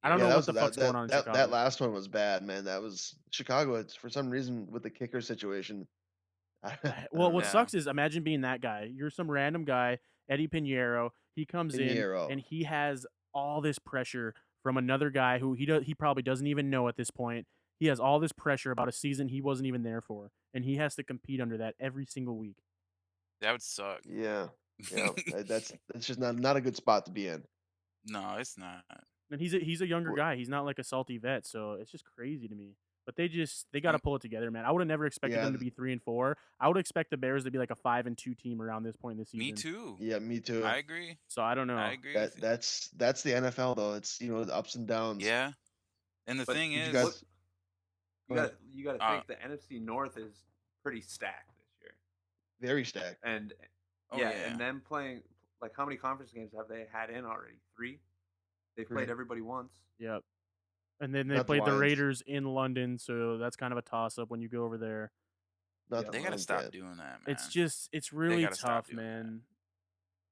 I don't Yeah. Yeah, know that what was the fuck's going on in that Chicago. last one was bad, man. That was Chicago. It's for some reason with the kicker situation. I Well, don't what know. Yeah. sucks is imagine being that guy. You're some random guy, Eddie Pinheiro. He comes in Pinheiro. and he has all this pressure from another guy who he probably doesn't even know at this point. He has all this pressure about a season he wasn't even there for, and he has to compete under that every single week. That would suck. Yeah, yeah. That's just not a good spot to be in. No, it's not. And he's a younger Wh- guy. He's not like a salty vet, so it's just crazy to me. But they got to I'm, pull it together, man. I would have never expected Yeah, them to be 3-4. I would expect the Bears to be like a 5-2 team around this point in the me season. too. yeah. Me too. I agree. So I don't I know. agree with you. That's the NFL though. It's the ups and downs. Yeah. And the But thing Did you is, guys you go ahead? got to uh, think the NFC North is pretty stacked this year. Very stacked. And oh yeah, yeah, and them playing, like, how many conference games have they had in already? 3. They've played Three. everybody once. Yep. And then they Not the played the Lions. Raiders in London, so that's kind of a toss up when you go over there. Not Yep. the they gotta Lions stop yet. doing that, It's man. just it's They really gotta stop tough, doing that. man.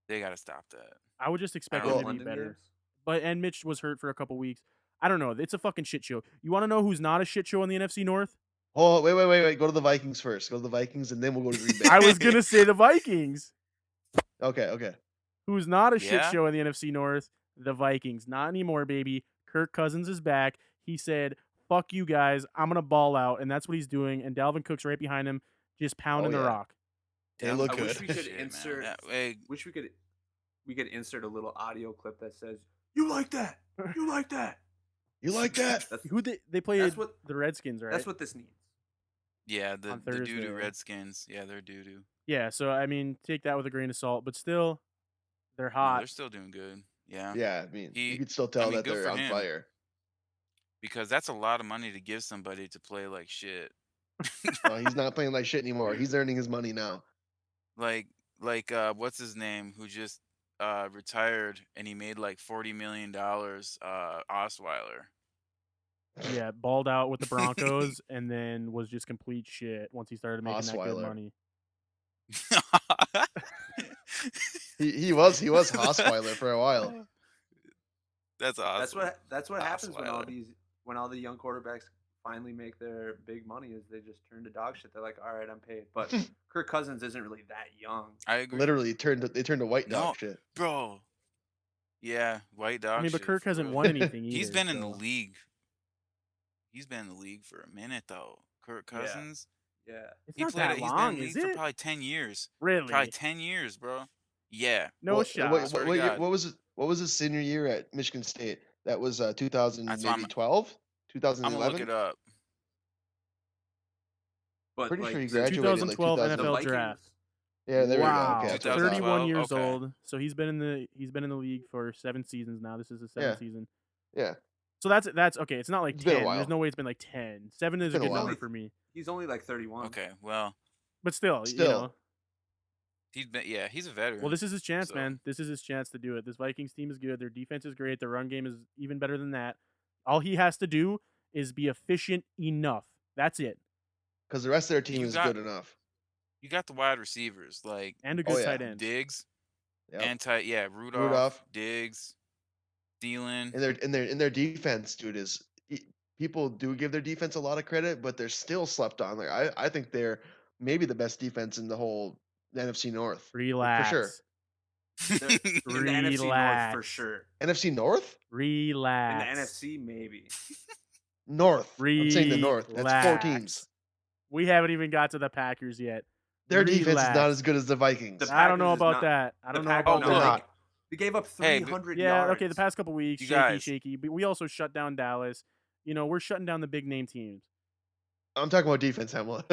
They gotta stop that. I would just I expect don't them Well, to be London better. games. But and Mitch was hurt for a couple weeks. I don't know. It's a fucking shit show. You want to know who's not a shit show in the NFC North? oh wait. Go to the Vikings first. Go to the Vikings, and then we'll go to Green Bay. I was gonna say the Vikings. Okay. Who's not a shit Yeah. show in the NFC North? The Vikings. Not anymore, baby. Kirk Cousins is back. He said, "Fuck you guys. I'm gonna ball out," and that's what he's doing. And Dalvin Cook's right behind him, just pounding the yeah. rock. They That look was I wish good. we could shit, man. insert. That way, Wish we could insert a little audio clip that says, "You like that? You like that?" You like that? That's Who they played? what- The Redskins, right? that's what this needs. yeah, On the doo doo Thursday. Redskins. Yeah, they're doo doo. Yeah. So I mean, take that with a grain of salt, but still, they're No, hot. they're still doing good. Yeah. Yeah, I mean, you He, could still I tell mean, that good they're for on him fire. because that's a lot of money to give somebody to play like shit. He's not playing like shit anymore. He's earning his money now. like what's his name who just retired and he made like $40 million, Osweiler. Yeah, balled out with the Broncos, and then was just complete shit once he started making that good Osweiler. money. He was Osweiler for a while. That's awesome. That's what happens when Osweiler. all the young quarterbacks finally make their big money, is they just turn to dog shit. They're like, all right, I'm paid. But Kirk Cousins isn't really that young. I agree. Literally they turned to white dog No, shit. bro. Yeah, white dog. I mean, but shit, Kirk for hasn't real. won anything He's either, been in the so- league. He's been in the league for a minute though. Kirk Yeah. Cousins. Yeah. It's He not played. that He's long, been in the is league for it? probably 10 years. Really? Probably 10 years, bro. Yeah. No Well, shot. Wait, Swear to what, God. what was his senior year at Michigan State? That was 2000 That's why maybe 12, I'm gonna 2011. look it up. But Pretty like, sure he the- graduated in like 2012 2000. the NFL Vikings, draft. Yeah, there Wow, we go. Okay, that's what I thought. 31 2012, years okay. old. So he's been in the league for 7 seasons now. This is his 7th Yeah. season. Yeah, So that's okay. It's not like It's been a 10. There's while. no way it's been like 10. 7 is a been a good while. number for me. he's only like 31. Okay, well, But still, you Still. know. he's been. Yeah, he's a veteran. Well, this is his chance, So- man. This is his chance to do it. This Vikings team is good. Their defense is great. Their run game is even better than that. All he has to do is be efficient enough. That's it. because the rest of their team You is got- good enough. You got the wide receivers like And a good yeah. tight end. Diggs Yep. and Rudolph, Rudolph. Diggs. Thielen. in their defense, dude, people do give their defense a lot of credit, but they're still slept on. Like I think they're maybe the best defense in the whole NFC North, like, for sure. Relax. They're in the NFC North for Relax. sure. NFC North, In the Relax. NFC, maybe. North. I'm saying the North. That's 4 teams. Relax. We haven't even got to the Packers yet. Their defense is not Relax. as good as the Vikings. The I don't know Packers is about not- that. I the don't know Packers about they're are that. not. They gave up Hey, but- 300 Yeah, yards. okay, the past couple weeks, You shaky, guys- shaky. But we also shut down Dallas. You know, we're shutting down the big name teams. I'm talking about defense, Hamlet.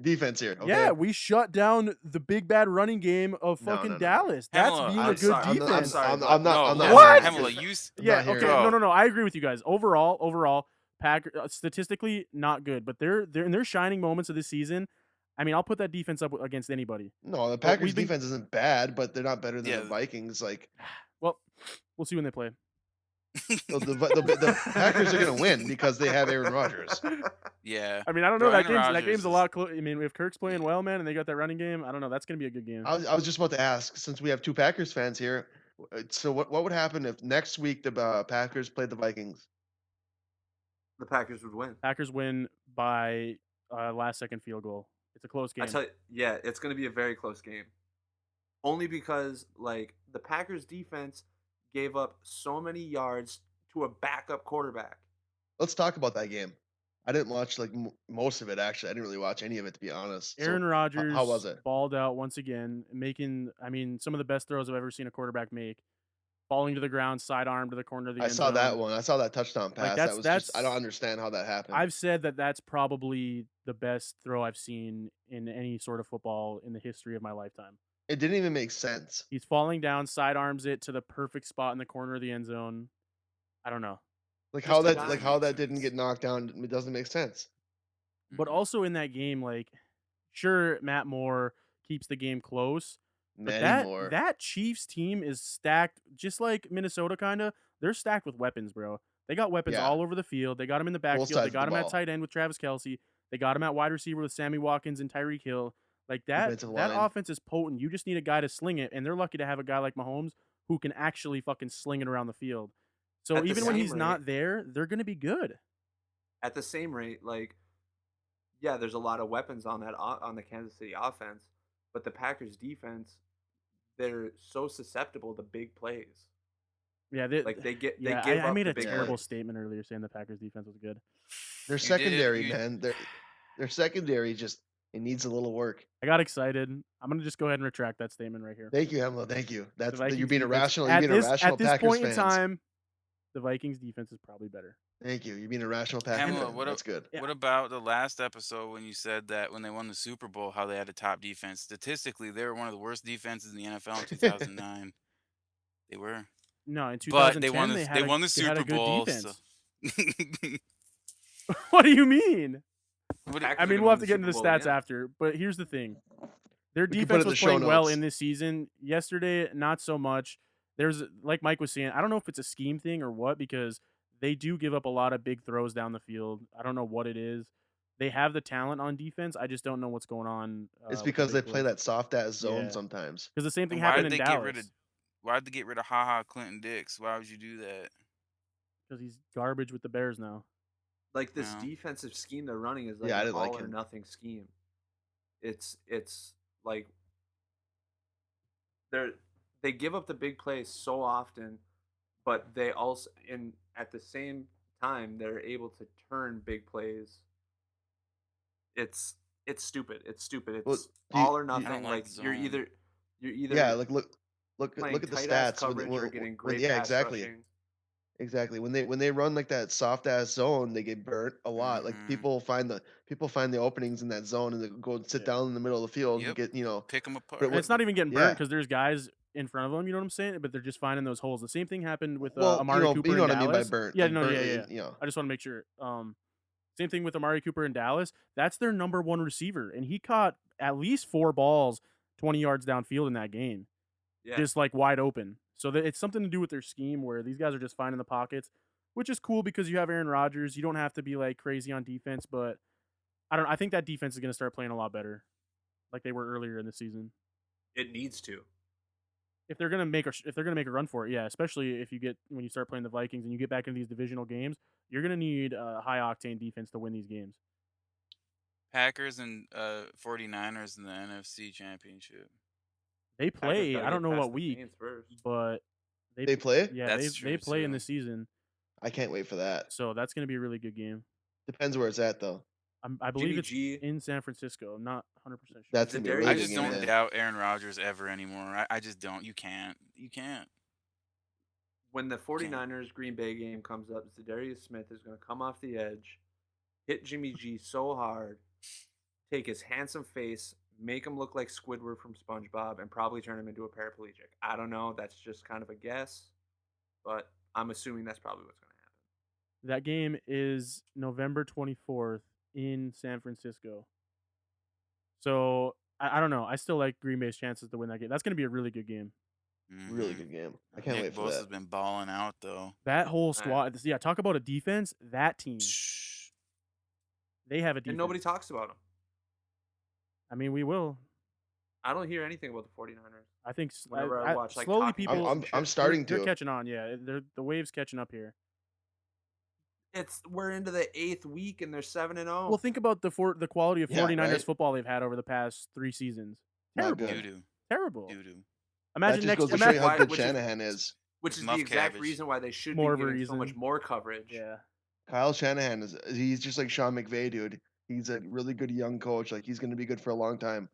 Defense here. Okay? Yeah, we shut down the big bad running game of No, fucking no, no. Dallas. That's Pamela, being I'm a good sorry. defense. I'm sorry, I'm but- not. No, I'm not. What? Pamela, I'm Yeah, not okay, hearing it. no. I agree with you guys. Overall, Packer statistically not good, but they're in their shining moments of this season. I mean, I'll put that defense up against anybody. No, the Packers' we've been- defense isn't bad, but they're not better than Yeah. the Vikings. Like, Well, we'll see when they play. the Packers are going to win because they have Aaron Rodgers. Yeah. I mean, I don't know. Brian That Rodgers game's a is- lot close. I mean, if Kirk's playing well, man, and they got that running game, I don't know. That's gonna be a good game. I was just about to ask, since we have 2 Packers fans here, so what would happen if next week the Packers played the Vikings? The Packers would win. Packers win by last second field goal. It's a close game. I tell you, yeah, it's going to be a very close game. Only because like the Packers defense gave up so many yards to a backup quarterback. Let's talk about that game. I didn't watch like most of it actually. I didn't really watch any of it, to be honest. So, Aaron Rodgers how was it? balled out once again, making some of the best throws I've ever seen a quarterback make. Falling to the ground, sidearm to the corner of the I end saw that zone. one. I saw that touchdown pass. that's- That was that's- just, I don't understand how that happened. I've said that that's probably the best throw I've seen in any sort of football in the history of my lifetime. It didn't even make sense. He's falling down, sidearms it to the perfect spot in the corner of the end zone. I don't know. Like Just how a that guy like how makes that didn't sense. get knocked down. It doesn't make sense. But also in that game, like, sure, Matt Moore keeps the game close. But Anymore. that Chiefs team is stacked, just like Minnesota, kind of. They're stacked with weapons, bro. They got weapons Yeah. all over the field. They got him in the backfield. sides They of got the him at ball. tight end with Travis Kelce. They got him at wide receiver with Sammy Watkins and Tyreek Hill. Like that Defensive line. offense is potent. You just need a guy to sling it, and they're lucky to have a guy like Mahomes who can actually fucking sling it around the field. So At the even when same he's rate- not there, they're gonna be good. At the same rate, like, yeah, there's a lot of weapons on that on the Kansas City offense, but the Packers defense, they're so susceptible to big plays. Yeah, Like they give I up made the a big terrible plays. statement earlier saying the Packers defense was good. Their You did it, secondary, you- man. Their secondary just it needs a little work. I got excited. I'm gonna just go ahead and retract that statement right here. Thank you, Emma. Thank you. The That's Vikings you're being defense- irrational. At You're being this, irrational at this Packers point fans. in time, the Vikings defense is probably better. Thank you. You're being irrational Packers Pamela, fan. what That's good. Yeah. What about the last episode when you said that when they won the Super Bowl, how they had a top defense? Statistically, they were one of the worst defenses in the NFL in 2009. They were, No, in but 2010 they won the had they a- won the they had a Super good Bowl. defense. So. What do you mean? What do- Packers I are mean, gonna we'll win have the to get into the Super Bowl stats again. after. But here's the thing: their We can put it defense in the was show playing well notes. in this season. Yesterday, not so much. There's like Mike was saying. I don't know if it's a scheme thing or what, because they do give up a lot of big throws down the field. I don't know what it is. They have the talent on defense. I just don't know what's going on. It's with because the they big play plays. that soft ass zone Yeah. sometimes. Because the same thing And why happened did in they Dallas. get rid of? Why did they get rid of Ha Clinton Dix? Why would you do that? Because he's garbage with the Bears now. Like this No. defensive scheme they're running is like Yeah, I an didn't like all or him. nothing scheme. It's like they give up the big plays so often, but they also at the same time they're able to turn big plays. It's stupid. It's stupid. It's Well, do you- all or do you- nothing. I don't like Like you're zone. either Yeah, like look playing at the tight-ass stats when, coverage or getting great yeah, pass exactly. rushing. Exactly. When they run like that soft ass zone, they get burnt a lot. Like Mhm. people find the openings in that zone and they go and sit Yeah. down in the middle of the field and Yep. get, Pick them apart. But And it's not even getting Yeah. burnt because there's guys in front of them. You know what I'm saying? But they're just finding those holes. The same thing happened with well, Amari Cooper you know in what I mean by Dallas. burnt. Yeah, like no, burnt, yeah. You know. I just want to make sure. Same thing with Amari Cooper in Dallas. That's their number one receiver, and he caught at least 4 balls 20 yards downfield in that game, Yeah. just like wide open. So it's something to do with their scheme where these guys are just finding the pockets, which is cool because you have Aaron Rodgers. You don't have to be like crazy on defense, but I think that defense is going to start playing a lot better, like they were earlier in the season. It needs to. if they're gonna make a run for it, yeah, especially if you get when you start playing the Vikings and you get back into these divisional games, you're gonna need a high octane defense to win these games. Packers and 49ers in the NFC Championship. They Packers play. got to I don't get know past what the week, Saints first. but They play? yeah, That's they true play in too. the season, I can't wait for that. so that's gonna be a really good game. Depends where it's at though. I believe Jimmy it's G, in San Francisco. I'm not 100% sure. That's gonna be a Zadarius really I big just game don't then. doubt Aaron Rodgers ever anymore. I just don't. You can't. You can't. when the 49ers Green Bay game comes up, Zadarius Smith is going to come off the edge, hit Jimmy G so hard, take his handsome face, make him look like Squidward from SpongeBob, and probably turn him into a paraplegic. I don't know. That's just kind of a guess, but I'm assuming that's probably what's going to happen. That game is November 24th in San Francisco. So I don't know. I still like Green Bay's chances to win that game. That's gonna be a really good game. Really Mhm. good game. I can't Nick wait for Bosa's that. been balling out though. That whole Right. squad. Yeah, talk about a defense. That team, Shh. they have a defense. And nobody talks about him. I mean, we will. I don't hear anything about the 49ers. I think Whenever I watch, like, slowly talking people. heads and I'm shit. starting They're to. catching on. Yeah, the wave's catching up here. We're into the 8th week and they're 7-0. Well, think about the quality of Yeah, 49ers right? football they've had over the past 3 seasons. Not Terrible. good. Doo doo. Terrible. Doo doo. That Imagine just next. goes to show you how Why- good which is- Shanahan is. which is Muff the exact cabbage. reason why they should More of be a getting so much reason. more coverage. Yeah. Kyle Shanahan he's just like Sean McVay, dude. He's a really good young coach. Like he's gonna be good for a long time.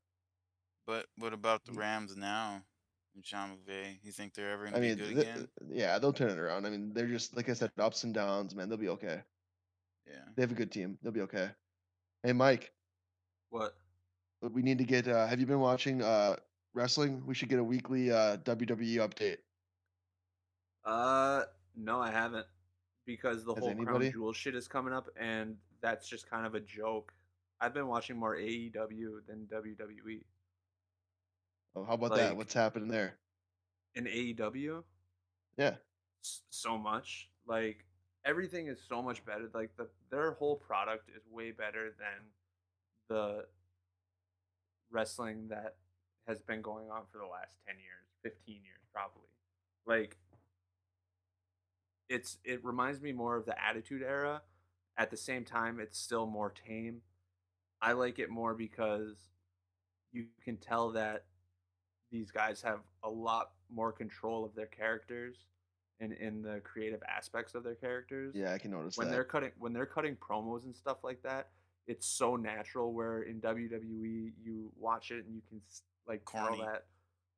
But what about the Mm. Rams now? And Sean McVay. You think they're ever gonna I be mean, good again? yeah, they'll turn it around. I mean, they're just like I said, ups and downs, man. They'll be okay. Yeah. They have a good team. They'll be okay. Hey, Mike, What? we need to get. Have you been watching wrestling? We should get a weekly WWE update. No, I haven't. Because the Has whole anybody? Crown Jewel shit is coming up, and that's just kind of a joke. I've been watching more AEW than WWE. Oh, how about that? Like- What's happening there? In AEW, Yeah, so much. Like everything is so much better. Like their whole product is way better than the wrestling that has been going on for the last 10 years, 15 years probably. Like it reminds me more of the Attitude Era. At the same time, it's still more tame. I like it more because you can tell that these guys have a lot more control of their characters and in the creative aspects of their characters. yeah, I can notice When that. they're cutting promos and stuff like that, it's so natural. Where in WWE, you watch it and you can like Corny. tell that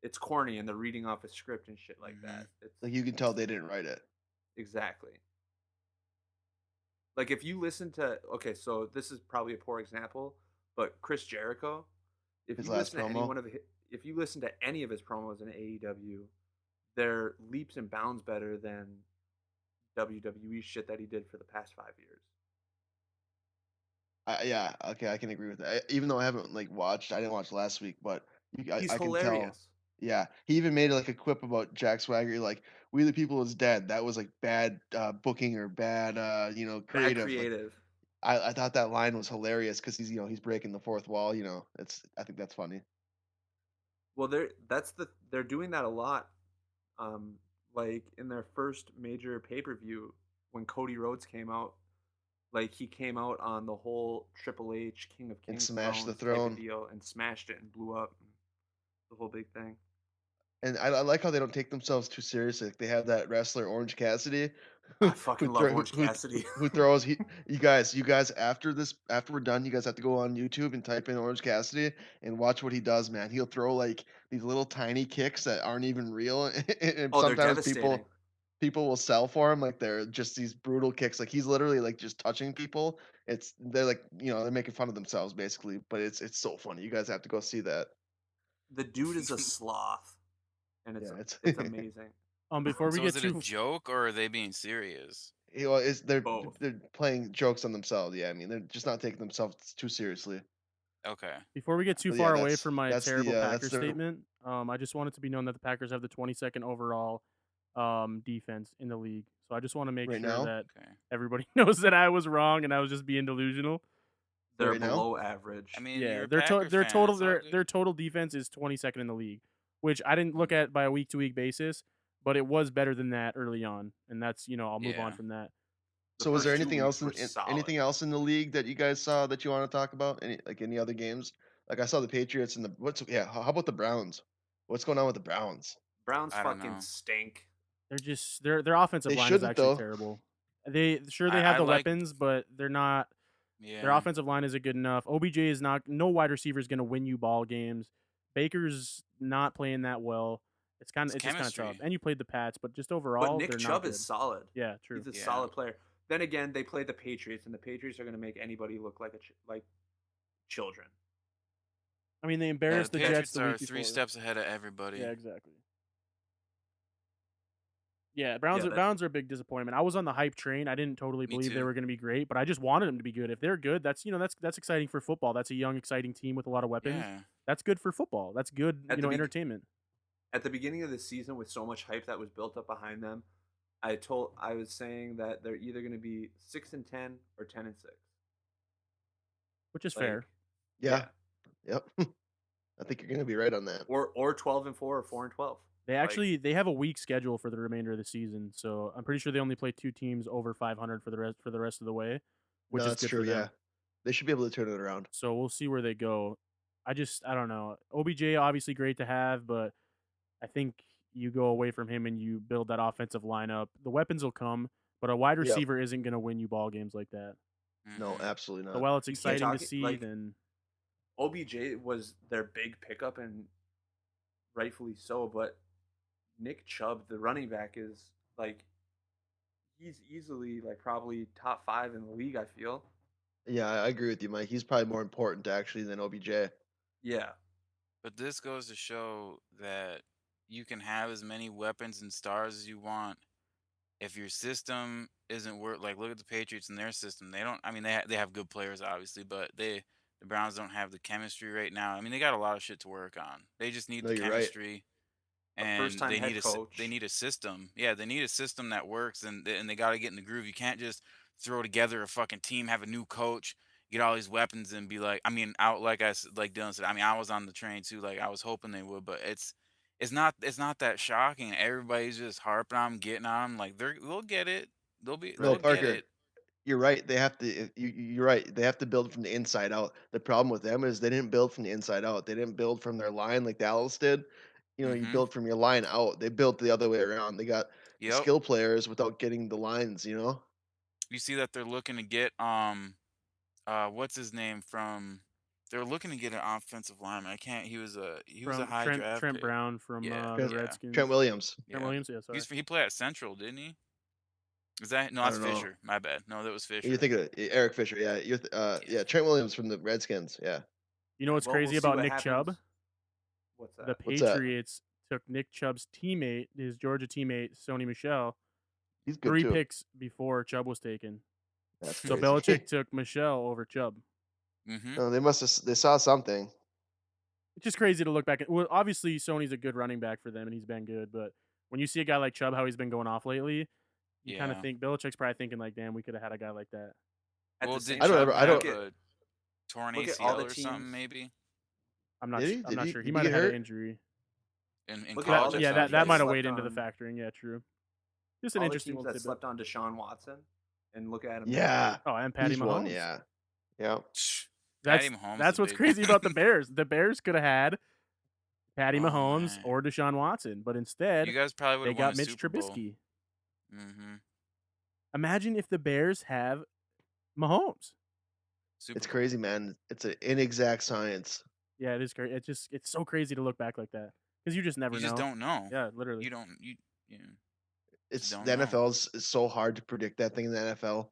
it's corny and they're reading off a script and shit like that. It's Like you can tell they didn't write it. exactly. Like if you listen to so this is probably a poor example, but Chris Jericho, if His you last listen to promo? if you listen to any of his promos in AEW, they're leaps and bounds better than WWE shit that he did for the past 5 years. Yeah, okay, I can agree with that. Even though I haven't like watched, I didn't watch last week, but He's I can hilarious. tell. Yeah, he even made like a quip about Jack Swagger, like "We the People is dead." That was like bad booking or bad, Bad creative. Like, creative. I thought that line was hilarious because he's breaking the fourth wall. I think that's funny. Well, they're doing that a lot. Like in their first major pay-per-view when Cody Rhodes came out, like he came out on the whole Triple H King of Kings smashed the type of throne. deal and smashed it and blew up. The whole big thing. And I like how they don't take themselves too seriously. Like they have that wrestler Orange Cassidy. I fucking love Orange who- Cassidy. Who throws you guys after we're done, you guys have to go on YouTube and type in Orange Cassidy and watch what he does, man. He'll throw like these little tiny kicks that aren't even real, and Oh, they're sometimes devastating. people will sell for him like they're just these brutal kicks. Like he's literally like just touching people. They're like they're making fun of themselves basically, but it's so funny. You guys have to go see that. The dude is a sloth, and Yeah, it's it's- amazing. Before we So get is it too a joke or are they being serious? They're Both. playing jokes on themselves. Yeah, I mean they're just not taking themselves too seriously. Okay. Before we get too But yeah, far away that's- from my that's the, terrible that's Packers their- statement, I just want it to be known that the Packers have the 22nd overall defense in the league. So I just want to make Right sure now? that Okay. everybody knows that I was wrong and I was just being delusional. They're Right now? below average. I mean, Yeah, you're a their Packer their fan, total it's all good. their total defense is 22nd in the league. which I didn't look Mm. at by a week-to-week basis, but it was better than that early on, and that's I'll move on Yeah. from that. The So was there first 2 anything weeks else were solid. anything else in the league that you guys saw that you want to talk about? Any other games? Like I saw the Patriots and the what's yeah. How about the Browns? What's going on with the Browns? Browns I don't fucking know. stink. They're just their offensive They line is shouldn't actually though. terrible. They have I the like. weapons, but they're not. Their Yeah. offensive line isn't good enough. OBJ is not. No wide receiver is going to win you ball games. Baker's not playing that well. It's It's just kind of tough. chemistry. And you played the Pats, but just But overall, Nick they're not Chubb is good. solid. Yeah, true. He's a Yeah. solid player. Then again, they play the Patriots, and the Patriots are going to make anybody look like like children. I mean, they Yeah. The embarrassed the Jets Patriots the are week 3 before. steps ahead of everybody. Yeah, exactly. Yeah, Yeah, Browns are a big disappointment. I was on the hype train. I didn't totally Me believe they too. were going to be great, but I just wanted them to be good. If they're good, that's exciting for football. That's a young, exciting team with a lot of weapons. Yeah. That's good for football. That's good, At the be- entertainment. at the beginning of the season, with so much hype that was built up behind them, I was saying that they're either going to be 6-10 or 10-6. Which is Like, fair. Yeah. Yep. I think you're gonna be right on that. or 12-4 or 4-12. They have a weak schedule for the remainder of the season, so I'm pretty sure they only play 2 teams over 500 for the rest of the way, which No, is that's good true. for them. Yeah, they should be able to turn it around. So we'll see where they go. I don't know. OBJ obviously great to have, but I think you go away from him and you build that offensive lineup. The weapons will come, but a wide Yep. receiver isn't going to win you ball games like that. No, Mhm. absolutely So not. while it's You keep exciting to talking see, then OBJ was their big pickup, and rightfully so. But Nick Chubb, the running back, is like he's easily like probably top 5 in the league. I feel. Yeah, I agree with you, Mike. He's probably more important actually than OBJ. Yeah, But this goes to show that you can have as many weapons and stars as you want. If your system isn't like look at the Patriots and their system. They don't. I mean, they have good players obviously, but the Browns don't have the chemistry right now. I mean, they got a lot of shit to work on. They just need No, the you're right. chemistry, a and first-time head coach. they need a system. Yeah, they need a system that works, and they got to get in the groove. You can't just throw together a fucking team, have a new coach, get all these weapons, and be like, I mean, out like like Dylan said. I mean, I was on the train too. Like I was hoping they would, but it's not that shocking. Everybody's just harping on 'em, getting on 'em. Like they'll get it. No, They'll get Parker, it. you're right. They have to. You're right. They have to build from the inside out. The problem with them is they didn't build from the inside out. They didn't build from their line like Dallas did. You Mm-hmm. build from your line out. They built the other way around. They got the Yep. skill players without getting the lines. You see that they're looking to get what's his name from. They're looking to get an offensive lineman. I can't. He was a from high draft Trent pick. Brown from Yeah, the Trent, yeah, Redskins. Trent Williams. Trent yeah. Williams, yeah, sorry. He played at Central, didn't he? Is that no? I That's don't know. Fisher. My bad. No, that was You're Fisher. thinking of Eric Fisher. Yeah, Yeah. yeah. Trent Williams from the Redskins. Yeah. You know what's Well, crazy we'll see about what Nick happens. Chubb? What's The that? What's that? Patriots took Nick Chubb's teammate, his Georgia teammate, Sony Michel, He's good 3 too. picks before Chubb was taken. That's So crazy. Belichick took Michel over Chubb. Mm-hmm. No, they saw something. It's just crazy to look back at. Well, obviously Sony's a good running back for them, and he's been good. But when you see a guy like Chubb, how he's been going off lately, you kind of Yeah. think Belichick's probably thinking like, "Damn, we could have had a guy like that." At Well, the same did I don't Chubb ever- I have don't- a torn look at all ACL the or something? teams. Maybe I'm not. Did he? I'm Did not he- sure. He did might he have had an hurt? injury. in Look at all college. the or Yeah, something? that might have slept weighed into the on- factoring. Yeah, true. Just an all the interesting teams little that tidbit. slept on Deshaun Watson, and look at him. Yeah. Oh, and Patty He's Mahomes. one. Yeah. Yeah. Patty Mahomes. That's is a what's big crazy one. about the Bears. The Bears could have had Patty Oh, Mahomes man. or Deshaun Watson, but instead You guys probably would they have won got a Mitch Super Bowl. Trubisky. Mm-hmm. Imagine if the Bears have Mahomes. Super It's Bowl. crazy, man. It's an inexact science. Yeah, it is crazy. It's so crazy to look back like that because you just never You know. just don't know. Yeah, literally. You don't. You. Yeah. It's don't the know. NFL is so hard to predict that thing in the NFL.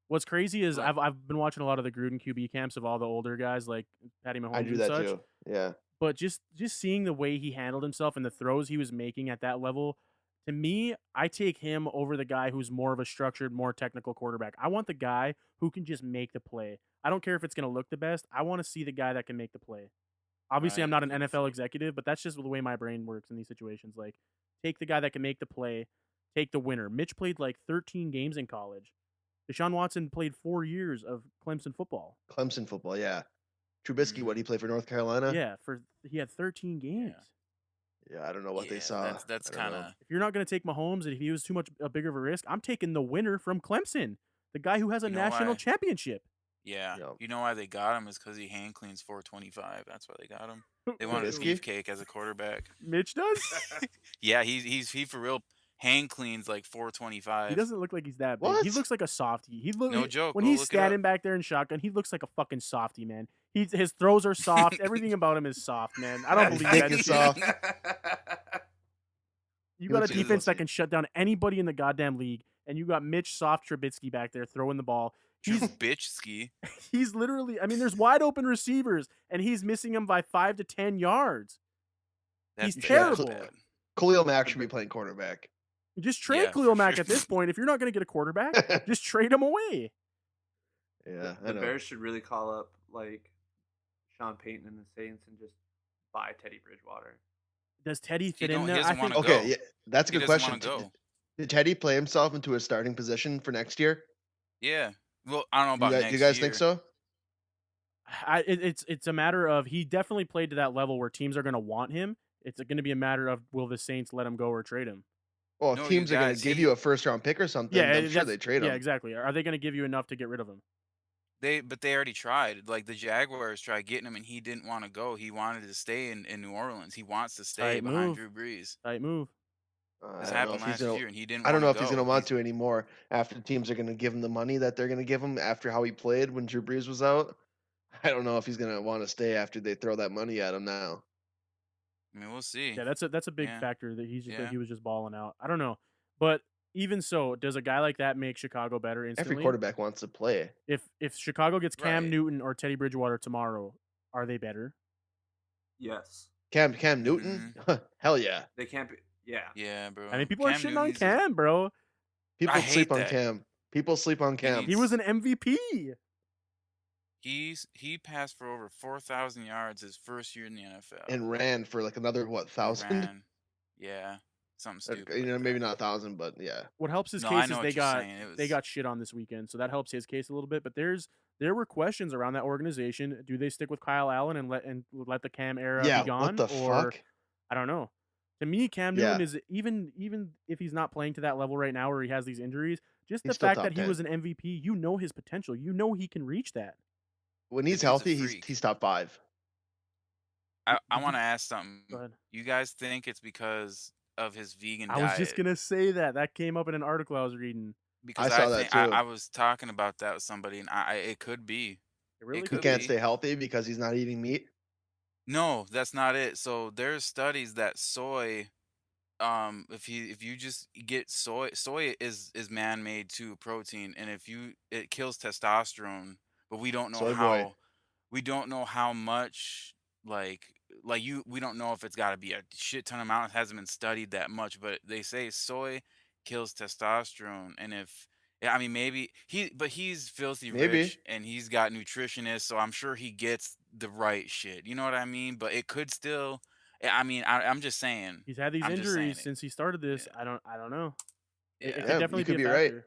What's crazy is Like- I've been watching a lot of the Gruden QB camps of all the older guys like Patty Mahomes I do and that such. too. Yeah. But just seeing the way he handled himself and the throws he was making at that level, to me, I take him over the guy who's more of a structured, more technical quarterback. I want the guy who can just make the play. I don't care if it's going to look the best. I want to see the guy that can make the play. Obviously, I'm Right. not an NFL executive, but that's just the way my brain works in these situations. Like, take the guy that can make the play, take the winner. Mitch played like 13 games in college. Deshaun Watson played 4 years of Clemson football. Clemson football. Yeah. Trubisky, what he played for North Carolina? Yeah, he had 13 games. Yeah. Yeah, I don't know what they Yeah, saw. that's I don't kind know. of If you're not going to take Mahomes and if he was too much a bigger of a risk, I'm taking the winner from Clemson, the guy who has a you know national why. championship. Yeah, Yep. you know why they got him is because he hand cleans 425. That's why they got him. They wanted Trubisky? beefcake as a quarterback. Mitch does? Yeah, he for real hand cleans like He 425. doesn't look like he's that big. He What? looks like a softie. No joke. When Go he's look it up. standing back there in shotgun, he looks like a fucking softie, man. His throws are soft. Everything about him is soft, man. I don't His believe dick that is shit. soft. You He got a looks like a defense that pussy. can shut down anybody in the goddamn league, and you got Mitch Soft Trubisky back there throwing the ball. He's Bitch ski. he's literally. I mean, there's wide open receivers, and he's missing them by 5 to 10 yards. That's He's bad. That's terrible. bad. Khalil Mack should be playing quarterback. Just trade Yeah, Khalil for Mack sure. at this point. If you're not going to get a quarterback, just trade him away. Yeah, I The know. Bears should really call up like Sean Payton and the Saints and just buy Teddy Bridgewater. Does Teddy He fit in don't. He there? I doesn't think want to Okay, go. yeah, that's a He good doesn't question. want to go. Did Teddy play himself into a starting position for next year? Yeah. Well, I don't know about next Do you guys year. think so? it's a matter of he definitely played to that level where teams are going to want him. It's going to be a matter of will the Saints let him go or trade him? Well, if No, you teams are going guys, to give he- you a first round pick or something, Yeah, I'm sure they trade him. Yeah, exactly. Are they going to give you enough to get rid of him? But they already tried. Like the Jaguars tried getting him, and he didn't want to go. He wanted to stay in New Orleans. He wants to stay Tight behind move. Drew Brees. Tight move. This I don't know happened if he's last gonna. year, and he didn't I don't want know to if he's go. going to want to anymore after teams are going to give him the money that they're going to give him after how he played when Drew Brees was out. I don't know if he's going to want to stay after they throw that money at him now. I mean, we'll see. Yeah, that's a big Yeah. factor that he's just Yeah. he was just balling out. I don't know, but even so, does a guy like that make Chicago better instantly? Every quarterback wants to play. If Chicago gets Cam Right. Newton or Teddy Bridgewater tomorrow, are they better? Yes, Cam Newton? Hell yeah. they can't be. Yeah, Yeah, bro. I mean, people are Cam shitting Newton on needs to- Cam, bro. People I sleep hate on that. Cam. People sleep on Cam. He was an MVP. He passed for over 4,000 yards his first year in the NFL. And ran for like another He 1,000. ran. Yeah, something stupid. You know, like maybe that. not 1,000, but yeah. What helps his No, I case know is what they you're got saying. It they was- got shit on this weekend, so that helps his case a little bit. But there were questions around that organization. Do they stick with Kyle Allen and let the Cam era Yeah, be gone? what the or, fuck? I don't know. To me, Cam Yeah. Newton is even if he's not playing to that level right now, where he has these injuries, just He's the still fact top that he 10. was an MVP, you know his potential. You know he can reach that. When The he's dude's a healthy, freak. he's top 5. I Did you- want to ask something. Go ahead. You guys think it's because of his vegan I diet? was just gonna say that came up in an article I was reading. Because saw that think too. I was talking about that with somebody, and it could be. It really It He could can't be. stay healthy because he's not eating meat. No, that's not it. So there's studies that soy, if you just get soy is man-made too, protein, and it kills testosterone, but we don't know Soy boy. how we don't know how much we don't know if it's got to be a shit ton amount. It hasn't been studied that much, but they say soy kills testosterone, and if yeah, I mean maybe he's filthy Maybe. rich and he's got nutritionists, so I'm sure he gets the right shit. You know what I mean? But it could still. I mean, I'm just saying. He's had these I'm just saying injuries it. since he started this. Yeah. I don't know. It Yeah. could Yeah, definitely you could be a be right. factor.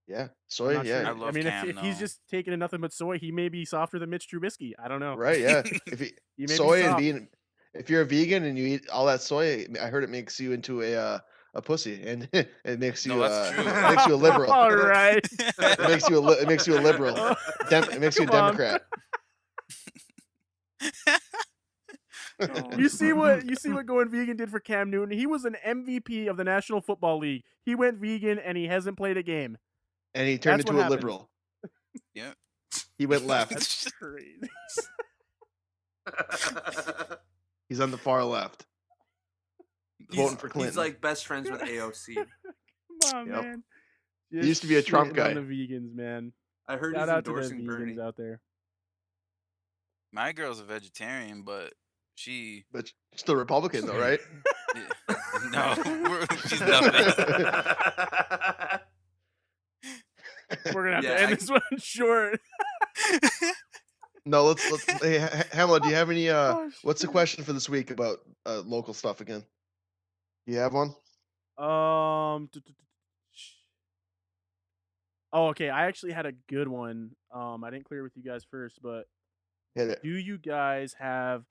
Yeah, I'm soy. not Yeah, sure. I love mean, Cam, if he's though. just taking nothing but soy, he may be softer than Mitch Trubisky. I don't know. right. Yeah, if He may soy be and soft. being, if you're a vegan and you eat all that soy, I heard it makes you into a pussy, and it makes you No, that's true. it makes you a liberal. All right. It makes you a liberal. It makes you a Come on. Democrat. You see what going vegan did for Cam Newton? He was an MVP of the National Football League. He went vegan and he hasn't played a game. And he turned That's into what a happens. liberal. Yeah. He went left. That's crazy. He's on the far left. Voting for Clinton. He's like best friends with AOC. Come on, Yep. man. He used to be a Trump Shitting guy. on the vegans, man. I heard Shout he's out to the endorsing Bernie. vegans out there. My girl's a vegetarian, but she But still Republican though, right? no, she's nothing. We're gonna have Yeah, to end I- this one short. No, let's. Hey, Hamla, do you have any? Oh, What's the shit. question for this week about local stuff again? You have one? Oh, okay. I actually had a good one. I didn't clear with you guys first, but Hit it. do you guys have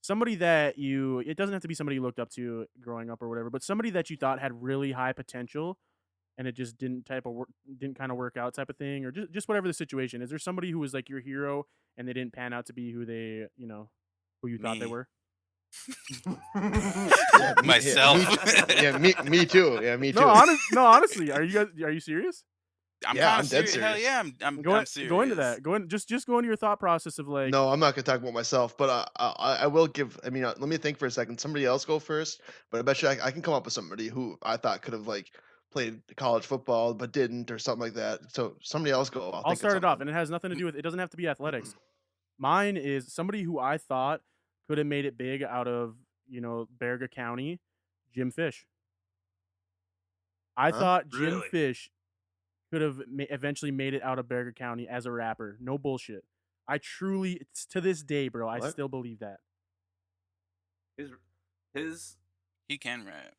somebody that you it doesn't have to be somebody you looked up to growing up or whatever, but somebody that you thought had really high potential and it just didn't kind of work out type of thing, or just whatever the situation. Is there somebody who was like your hero and they didn't pan out to be who they, who you thought they Me. were? Yeah, Myself. me too. Yeah, me No, too. honestly, are you serious? I'm Yeah, kind of I'm dead serious. Hell serious. yeah, I'm Go into serious. that. Just go into your thought process of like, No, I'm not gonna talk about myself, but I will give. I mean, let me think for a second. Somebody else go first, but I bet you I can come up with somebody who I thought could have like played college football but didn't, or something like that. So somebody else go. I'll I'll think of start it off, something. and it has nothing to do with. It doesn't have to be athletics. Mine is somebody who I thought could have made it big out of Berga County, Jim Fish. I Huh? thought Jim Really? Fish could have eventually made it out of Berga County as a rapper. No bullshit. I truly, it's to this day, bro, I What? still believe that. His his He can rap.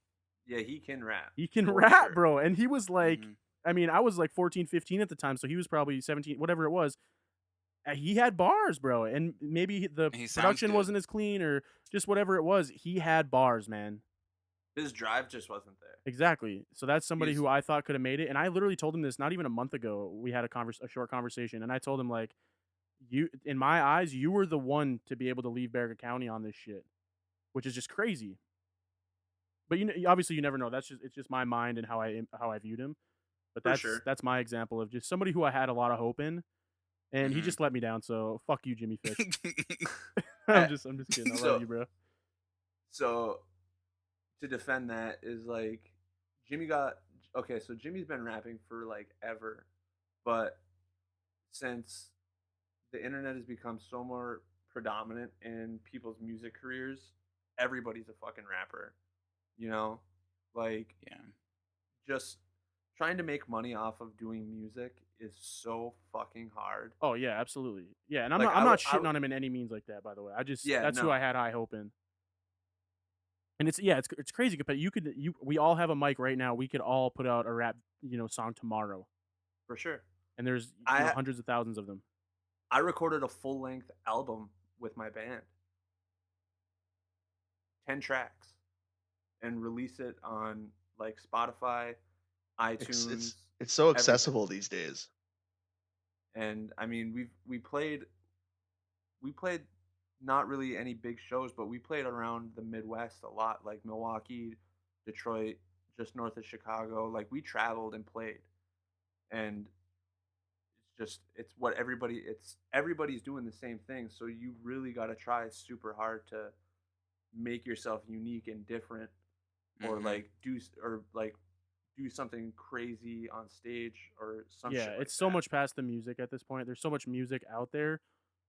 yeah, he can rap. He can for rap, sure. bro. And he was like, Mhm. I mean, I was like 14, 15 at the time, so he was probably 17, whatever it was. He had bars, bro. And maybe the He sounds production good. wasn't as clean or just whatever it was. He had bars, man. His drive just wasn't there. Exactly. So that's somebody He's who I thought could have made it. And I literally told him this not even a month ago. We had a short conversation, and I told him like, you, in my eyes, you were the one to be able to leave Berga County on this shit, which is just crazy. But obviously you never know. It's just my mind and how I viewed him. But for sure. that's my example of just somebody who I had a lot of hope in, and he Mhm. just let me down. So fuck you, Jimmy Fish. Eh, I'm just kidding. I so love you, bro. so to defend that is like Jimmy got okay, so Jimmy's been rapping for like ever, but since the internet has become so more predominant in people's music careers, everybody's a fucking rapper. You know? Like Yeah. just trying to make money off of doing music is so fucking hard. Oh yeah, absolutely. Yeah, and Like I'm not shitting on him in any means like that. By the way, yeah, that's who I no, had high hope in. And it's crazy. But we all have a mic right now. We could all put out a rap song tomorrow, for sure. and there's I hundreds of thousands of them. I recorded a full length album with my band, 10 tracks, and release it on like Spotify, It's iTunes, it's it's so everything. accessible these days. And I mean, we played not really any big shows, but we played around the Midwest a lot, like Milwaukee, Detroit, just north of Chicago. Like we traveled and played, and it's everybody's doing the same thing. So you really got to try super hard to make yourself unique and different, or Mhm. like do something crazy on stage or some Yeah, shit like it's so that. much past the music at this point. There's so much music out there.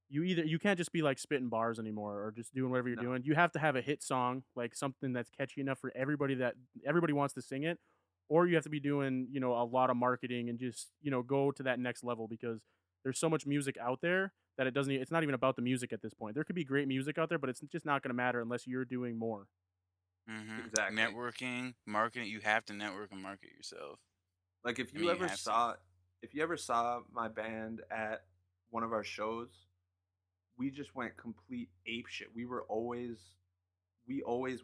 You can't just be like spitting bars anymore or just doing whatever you're No, doing. You have to have a hit song, like something that's catchy enough for everybody that everybody wants to sing it, or you have to be doing, a lot of marketing and just, go to that next level because there's so much music out there that it's not even about the music at this point. There could be great music out there, but it's just not going to matter unless you're doing more. Mhm. exactly. Networking, marketing. You have to network and market yourself. Like I mean, you have to. if you ever saw my band at one of our shows, we just went complete ape shit. We always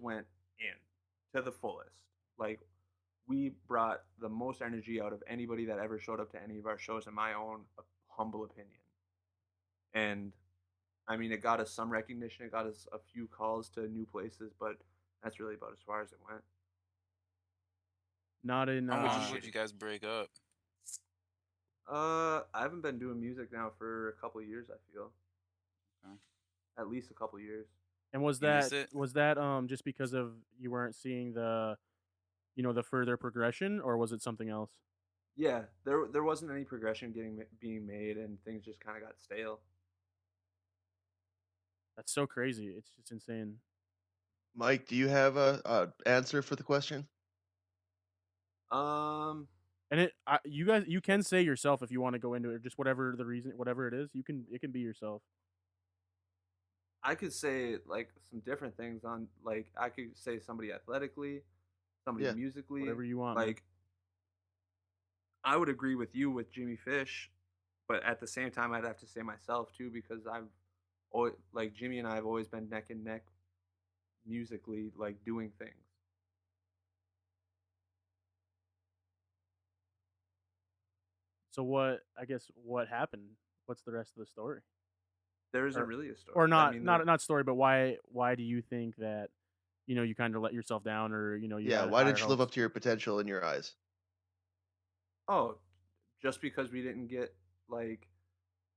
went in to the fullest. Like we brought the most energy out of anybody that ever showed up to any of our shows, in my own humble opinion. And I mean, it got us some recognition. It got us a few calls to new places, but that's really about as far as it went. Not in How Which long is ago which. did you guys break up? I haven't been doing music now for a couple of years. I feel Okay. at least a couple of years. And You miss it? was that just because of you weren't seeing the further progression, or was it something else? Yeah, there wasn't any progression being made, and things just kind of got stale. That's so crazy. It's just insane. Mike, do you have a answer for the question? Um, And you guys, you can say yourself if you want to go into it, just whatever the reason, whatever it is, it can be yourself. I could say like some different things on like I could say somebody athletically, somebody Yeah. musically. Whatever you want, man. Like I would agree with you with Jimmy Fish, but at the same time I'd have to say myself too because I've always like Jimmy and I have always been neck and neck musically, like doing things. So what happened? What's the rest of the story? There isn't Or really a story. or I not mean, not not story, but why do you think that, you kind of let yourself down, or you Yeah, had why higher didn't you live up hopes? to your potential in your eyes? oh, just because we didn't get like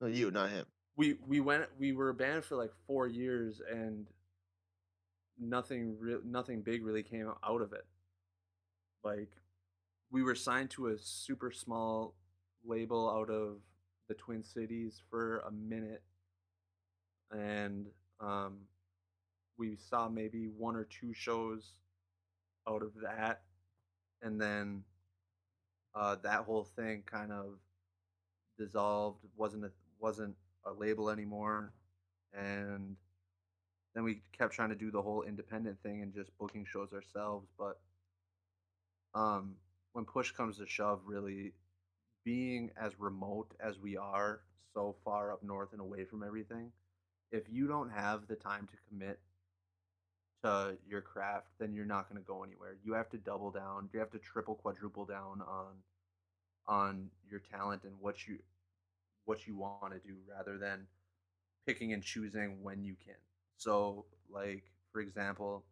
No, you, not him. we were banned for like 4 years and nothing big really came out of it. Like we were signed to a super small label out of the Twin Cities for a minute, and um, we saw maybe one or two shows out of that, and then that whole thing kind of dissolved. Wasn't a label anymore, and then we kept trying to do the whole independent thing and just booking shows ourselves. But um, when push comes to shove, really being as remote as we are, so far up north and away from everything, if you don't have the time to commit to your craft, then you're not going to go anywhere. You have to double down. You have to triple, quadruple down on your talent and what you want to do, rather than picking and choosing when you can. So, like for example,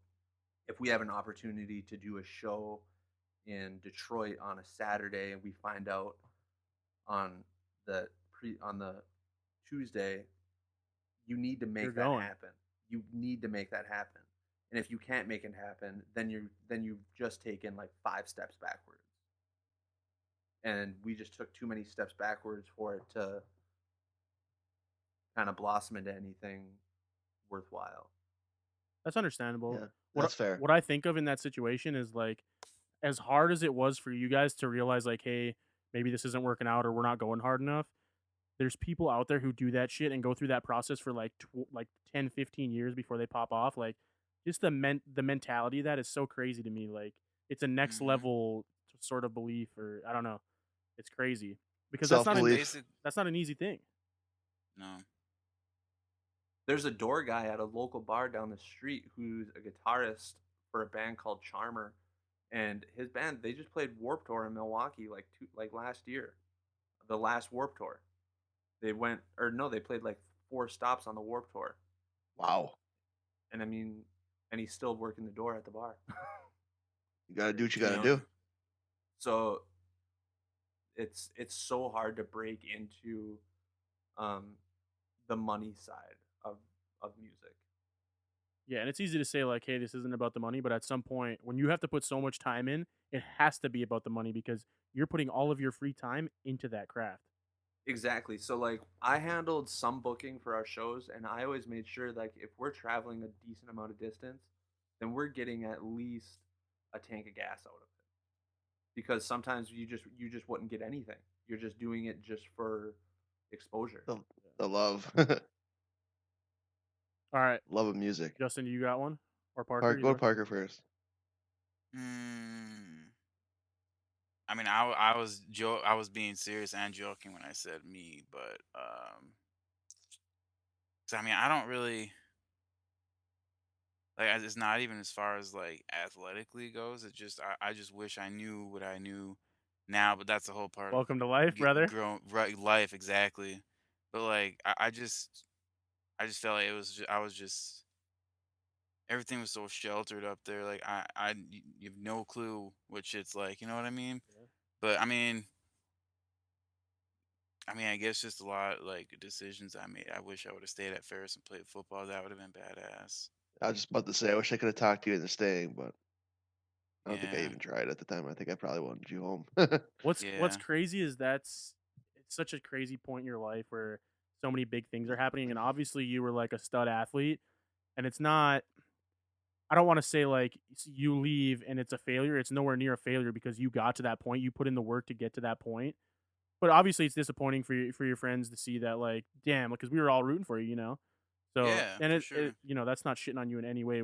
if we have an opportunity to do a show in Detroit on a Saturday and we find out on on the Tuesday, you need to You're make that going. happen. You need to make that happen. And if you can't make it happen, then you've just taken like 5 steps backwards. And we just took too many steps backwards for it to kind of blossom into anything worthwhile. That's understandable. Yeah, What that's fair. what I think of in that situation is like, as hard as it was for you guys to realize like, hey, maybe this isn't working out or we're not going hard enough. There's people out there who do that shit and go through that process for like 10, 15 years before they pop off. Like, just the mentality of that is so crazy to me. Like, it's a next Mhm. level sort of belief, or I don't know. It's crazy because Self It's belief. that's not an easy thing. no. There's a door guy at a local bar down the street who's a guitarist for a band called Charmer, and his band they just played Warp Tour in Milwaukee like last year, the last Warp Tour. They went or no, they played like 4 stops on the Warp Tour, Wow. and I mean, and he's still working the door at the bar. You gotta do what you you gotta know, do. so it's so hard to break into um, the money side of music. Yeah, and it's easy to say like, "Hey, this isn't about the money," but at some point, when you have to put so much time in, it has to be about the money because you're putting all of your free time into that craft. Exactly. So like I handled some booking for our shows and I always made sure like if we're traveling a decent amount of distance, then we're getting at least a tank of gas out of it. Because sometimes you just wouldn't get anything. You're just doing it just for exposure. The, the love, All right, love of music. Justin, you got one, or Parker, Park, go either to way. Parker first. Mm. I mean, I was being serious and joking when I said me, but 'cause, I mean, I don't really like. It's not even as far as like athletically goes. It just I just wish I knew what I knew now. But that's the whole part of Welcome to life, brother. grown right life exactly. But like I just felt like I was just everything was so sheltered up there. Like you have no clue what shit's like. You know what I mean? Yeah. But I mean, I guess just a lot like decisions I made. I wish I would have stayed at Ferris and played football. That would have been badass. I was just about to say, I wish I could have talked to you into staying, but I don't think I Yeah, even tried at the time. I think I probably wanted you home. What's yeah, crazy is it's such a crazy point in your life where so many big things are happening, and obviously you were like a stud athlete, and it's not. I don't want to say like you leave and it's a failure. It's nowhere near a failure because you got to that point. You put in the work to get to that point. But obviously, it's disappointing for your friends to see that, like, damn, because we were all rooting for you. So, yeah, and for it sure. that's not shitting on you in any way.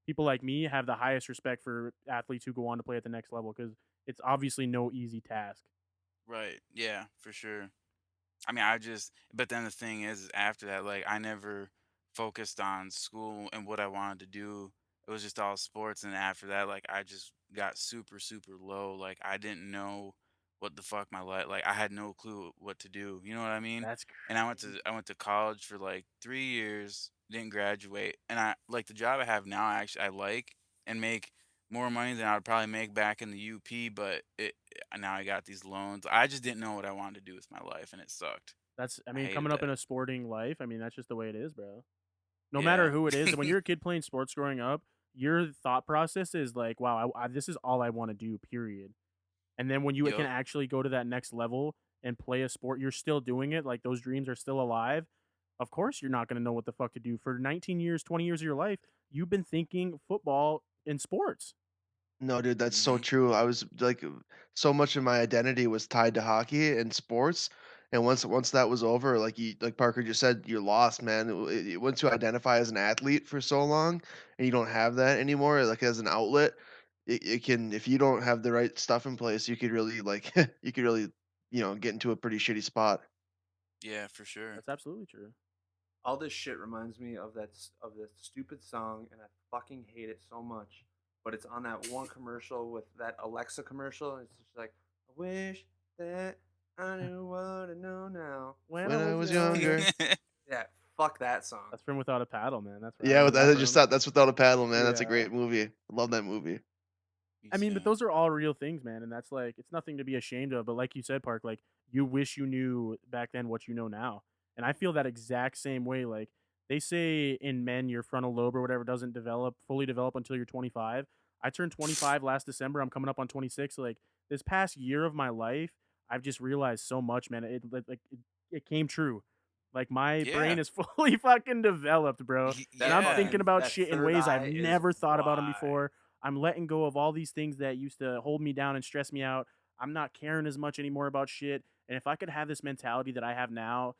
People like me have the highest respect for athletes who go on to play at the next level because it's obviously no easy task. Right. Yeah, for sure. I mean, but then the thing is after that, like, I never focused on school and what I wanted to do. It was just all sports, and after that, like I just got super, super low. Like I didn't know what the fuck my life. Like I had no clue what to do. You know what I mean? That's And crazy. I went to college for like 3 years, didn't graduate, and I like the job I have now. I like and make more money than I would probably make back in the UP. But now I got these loans. I just didn't know what I wanted to do with my life, and it sucked. I I mean, hated coming up in that. a sporting life, I mean, that's just the way it is, bro. No matter Yeah. who it is, when you're a kid playing sports growing up, your thought process is like, wow, this is all I want to do, period. And then when you can Yup. actually go to that next level and play a sport, you're still doing it. Like those dreams are still alive. Of course, you're not going to know what the fuck to do. For 19 years, 20 years of your life, you've been thinking football in sports. No, dude, that's so Mhm. true. I was like, so much of my identity was tied to hockey and sports, and once that was over, like Parker just said, you're lost, man. Once you identify as an athlete for so long, and you don't have that anymore, like as an outlet, it can if you don't have the right stuff in place, you could really like you could really get into a pretty shitty spot. Yeah, for sure. That's absolutely true. All this shit reminds me of of this stupid song, and I fucking hate it so much. But it's on that one commercial with that Alexa commercial, and it's just like, I wish that I knew what I know now. When I When I was was younger. younger, Yeah, fuck that song. That's from Without a Paddle, man. That's where I yeah, know that I just from. thought that's Without a Paddle, man. That's a Yeah. great movie. Love that movie. I mean, but Yeah. those are all real things, man, and that's like it's nothing to be ashamed of. But like you said, Park, like you wish you knew back then what you know now, and I feel that exact same way. Like they say in men, your frontal lobe or whatever doesn't fully develop until you're 25. I turned 25 last December. I'm coming up on 26. So like this past year of my life, I've just realized so much, man. It came true. Like my brain Yeah. is fully fucking developed, bro, and I'm Yeah. thinking about That shit in third ways I've eye is never thought about them why. before. I'm letting go of all these things that used to hold me down and stress me out. I'm not caring as much anymore about shit. And if I could have this mentality that I have now,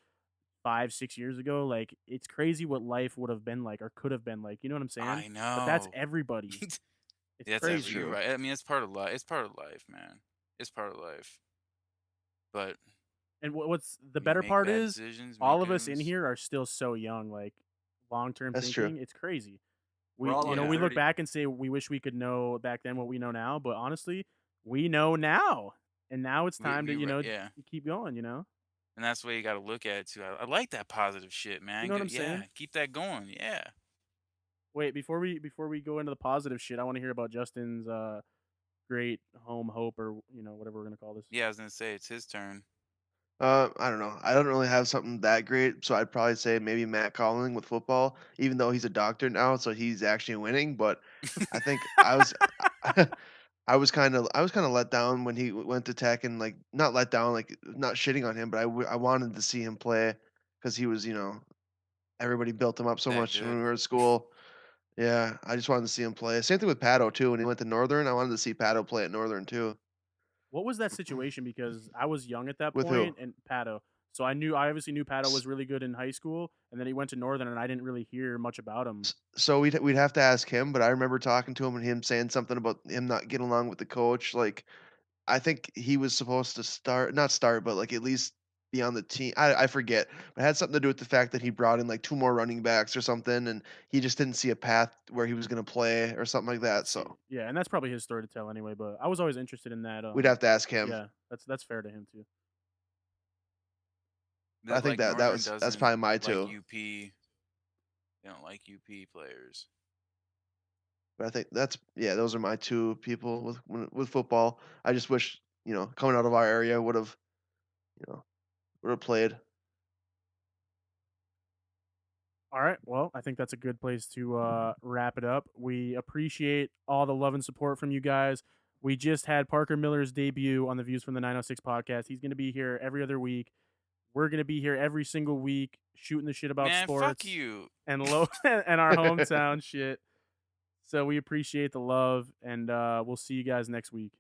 5, 6 years ago, like it's crazy what life would have been like or could have been like. You know what I'm saying? I But that's know. everybody. It's That's That's every. crazy. You're true. right. I mean, it's part of life. It's part of life, man. It's part of life. But And what's the when you better make part bad is decisions, all make of us in ends. here are still so young. Like long term That's true. thinking, it's crazy. We're We all under Yeah. we look 30. back and say we wish we could know back then what we know now, but honestly, we know now. And now it's time to, Yeah. keep going, you know? And that's the way you got to look at it too. I like that positive shit, You man. know what I'm Yeah, saying? keep that going. Yeah. Wait, before we go into the positive shit, I want to hear about Justin's great home hope or, whatever we're going to call this. Yeah, I was gonna say it's his turn. I don't know. I don't really have something that great, so I'd probably say maybe Matt Conlon with football, even though he's a doctor now, so he's actually winning. But I think I was kind of let down when he went to Tech, and like not let down, like not shitting on him, but I wanted to see him play because he was, everybody built him up so That much when we good. were at school. Yeah, I just wanted to see him play. Same thing with Pato too. When he went to Northern, I wanted to see Pato play at Northern too. What was that situation? Because I was young at that With who? point and Pato. So I obviously knew Pato was really good in high school, and then he went to Northern, and I didn't really hear much about him. So we'd have to ask him, but I remember talking to him and him saying something about him not getting along with the coach. Like I think he was supposed to not start, but like at least be on the team. I forget, but it had something to do with the fact that he brought in like two more running backs or something, and he just didn't see a path where he was going to play or something like I that. see. So Yeah, and that's probably his story to tell anyway. But I was always interested in that. we'd have to ask him. Yeah, that's fair to him too. But I That think like that Northern that's doesn't probably my like two. UP. They don't like UP players. But I think that's yeah, those are my two people with football. I just wish coming out of our area you know would have played. All right. Well, I think that's a good place to wrap it up. We appreciate all the love and support from you guys. We just had Parker Miller's debut on the Views from the 906 podcast. He's going to be here every other week. We're going to be here every single week shooting the shit about Man, fuck sports you. and and our hometown shit. So we appreciate the love, and we'll see you guys next week.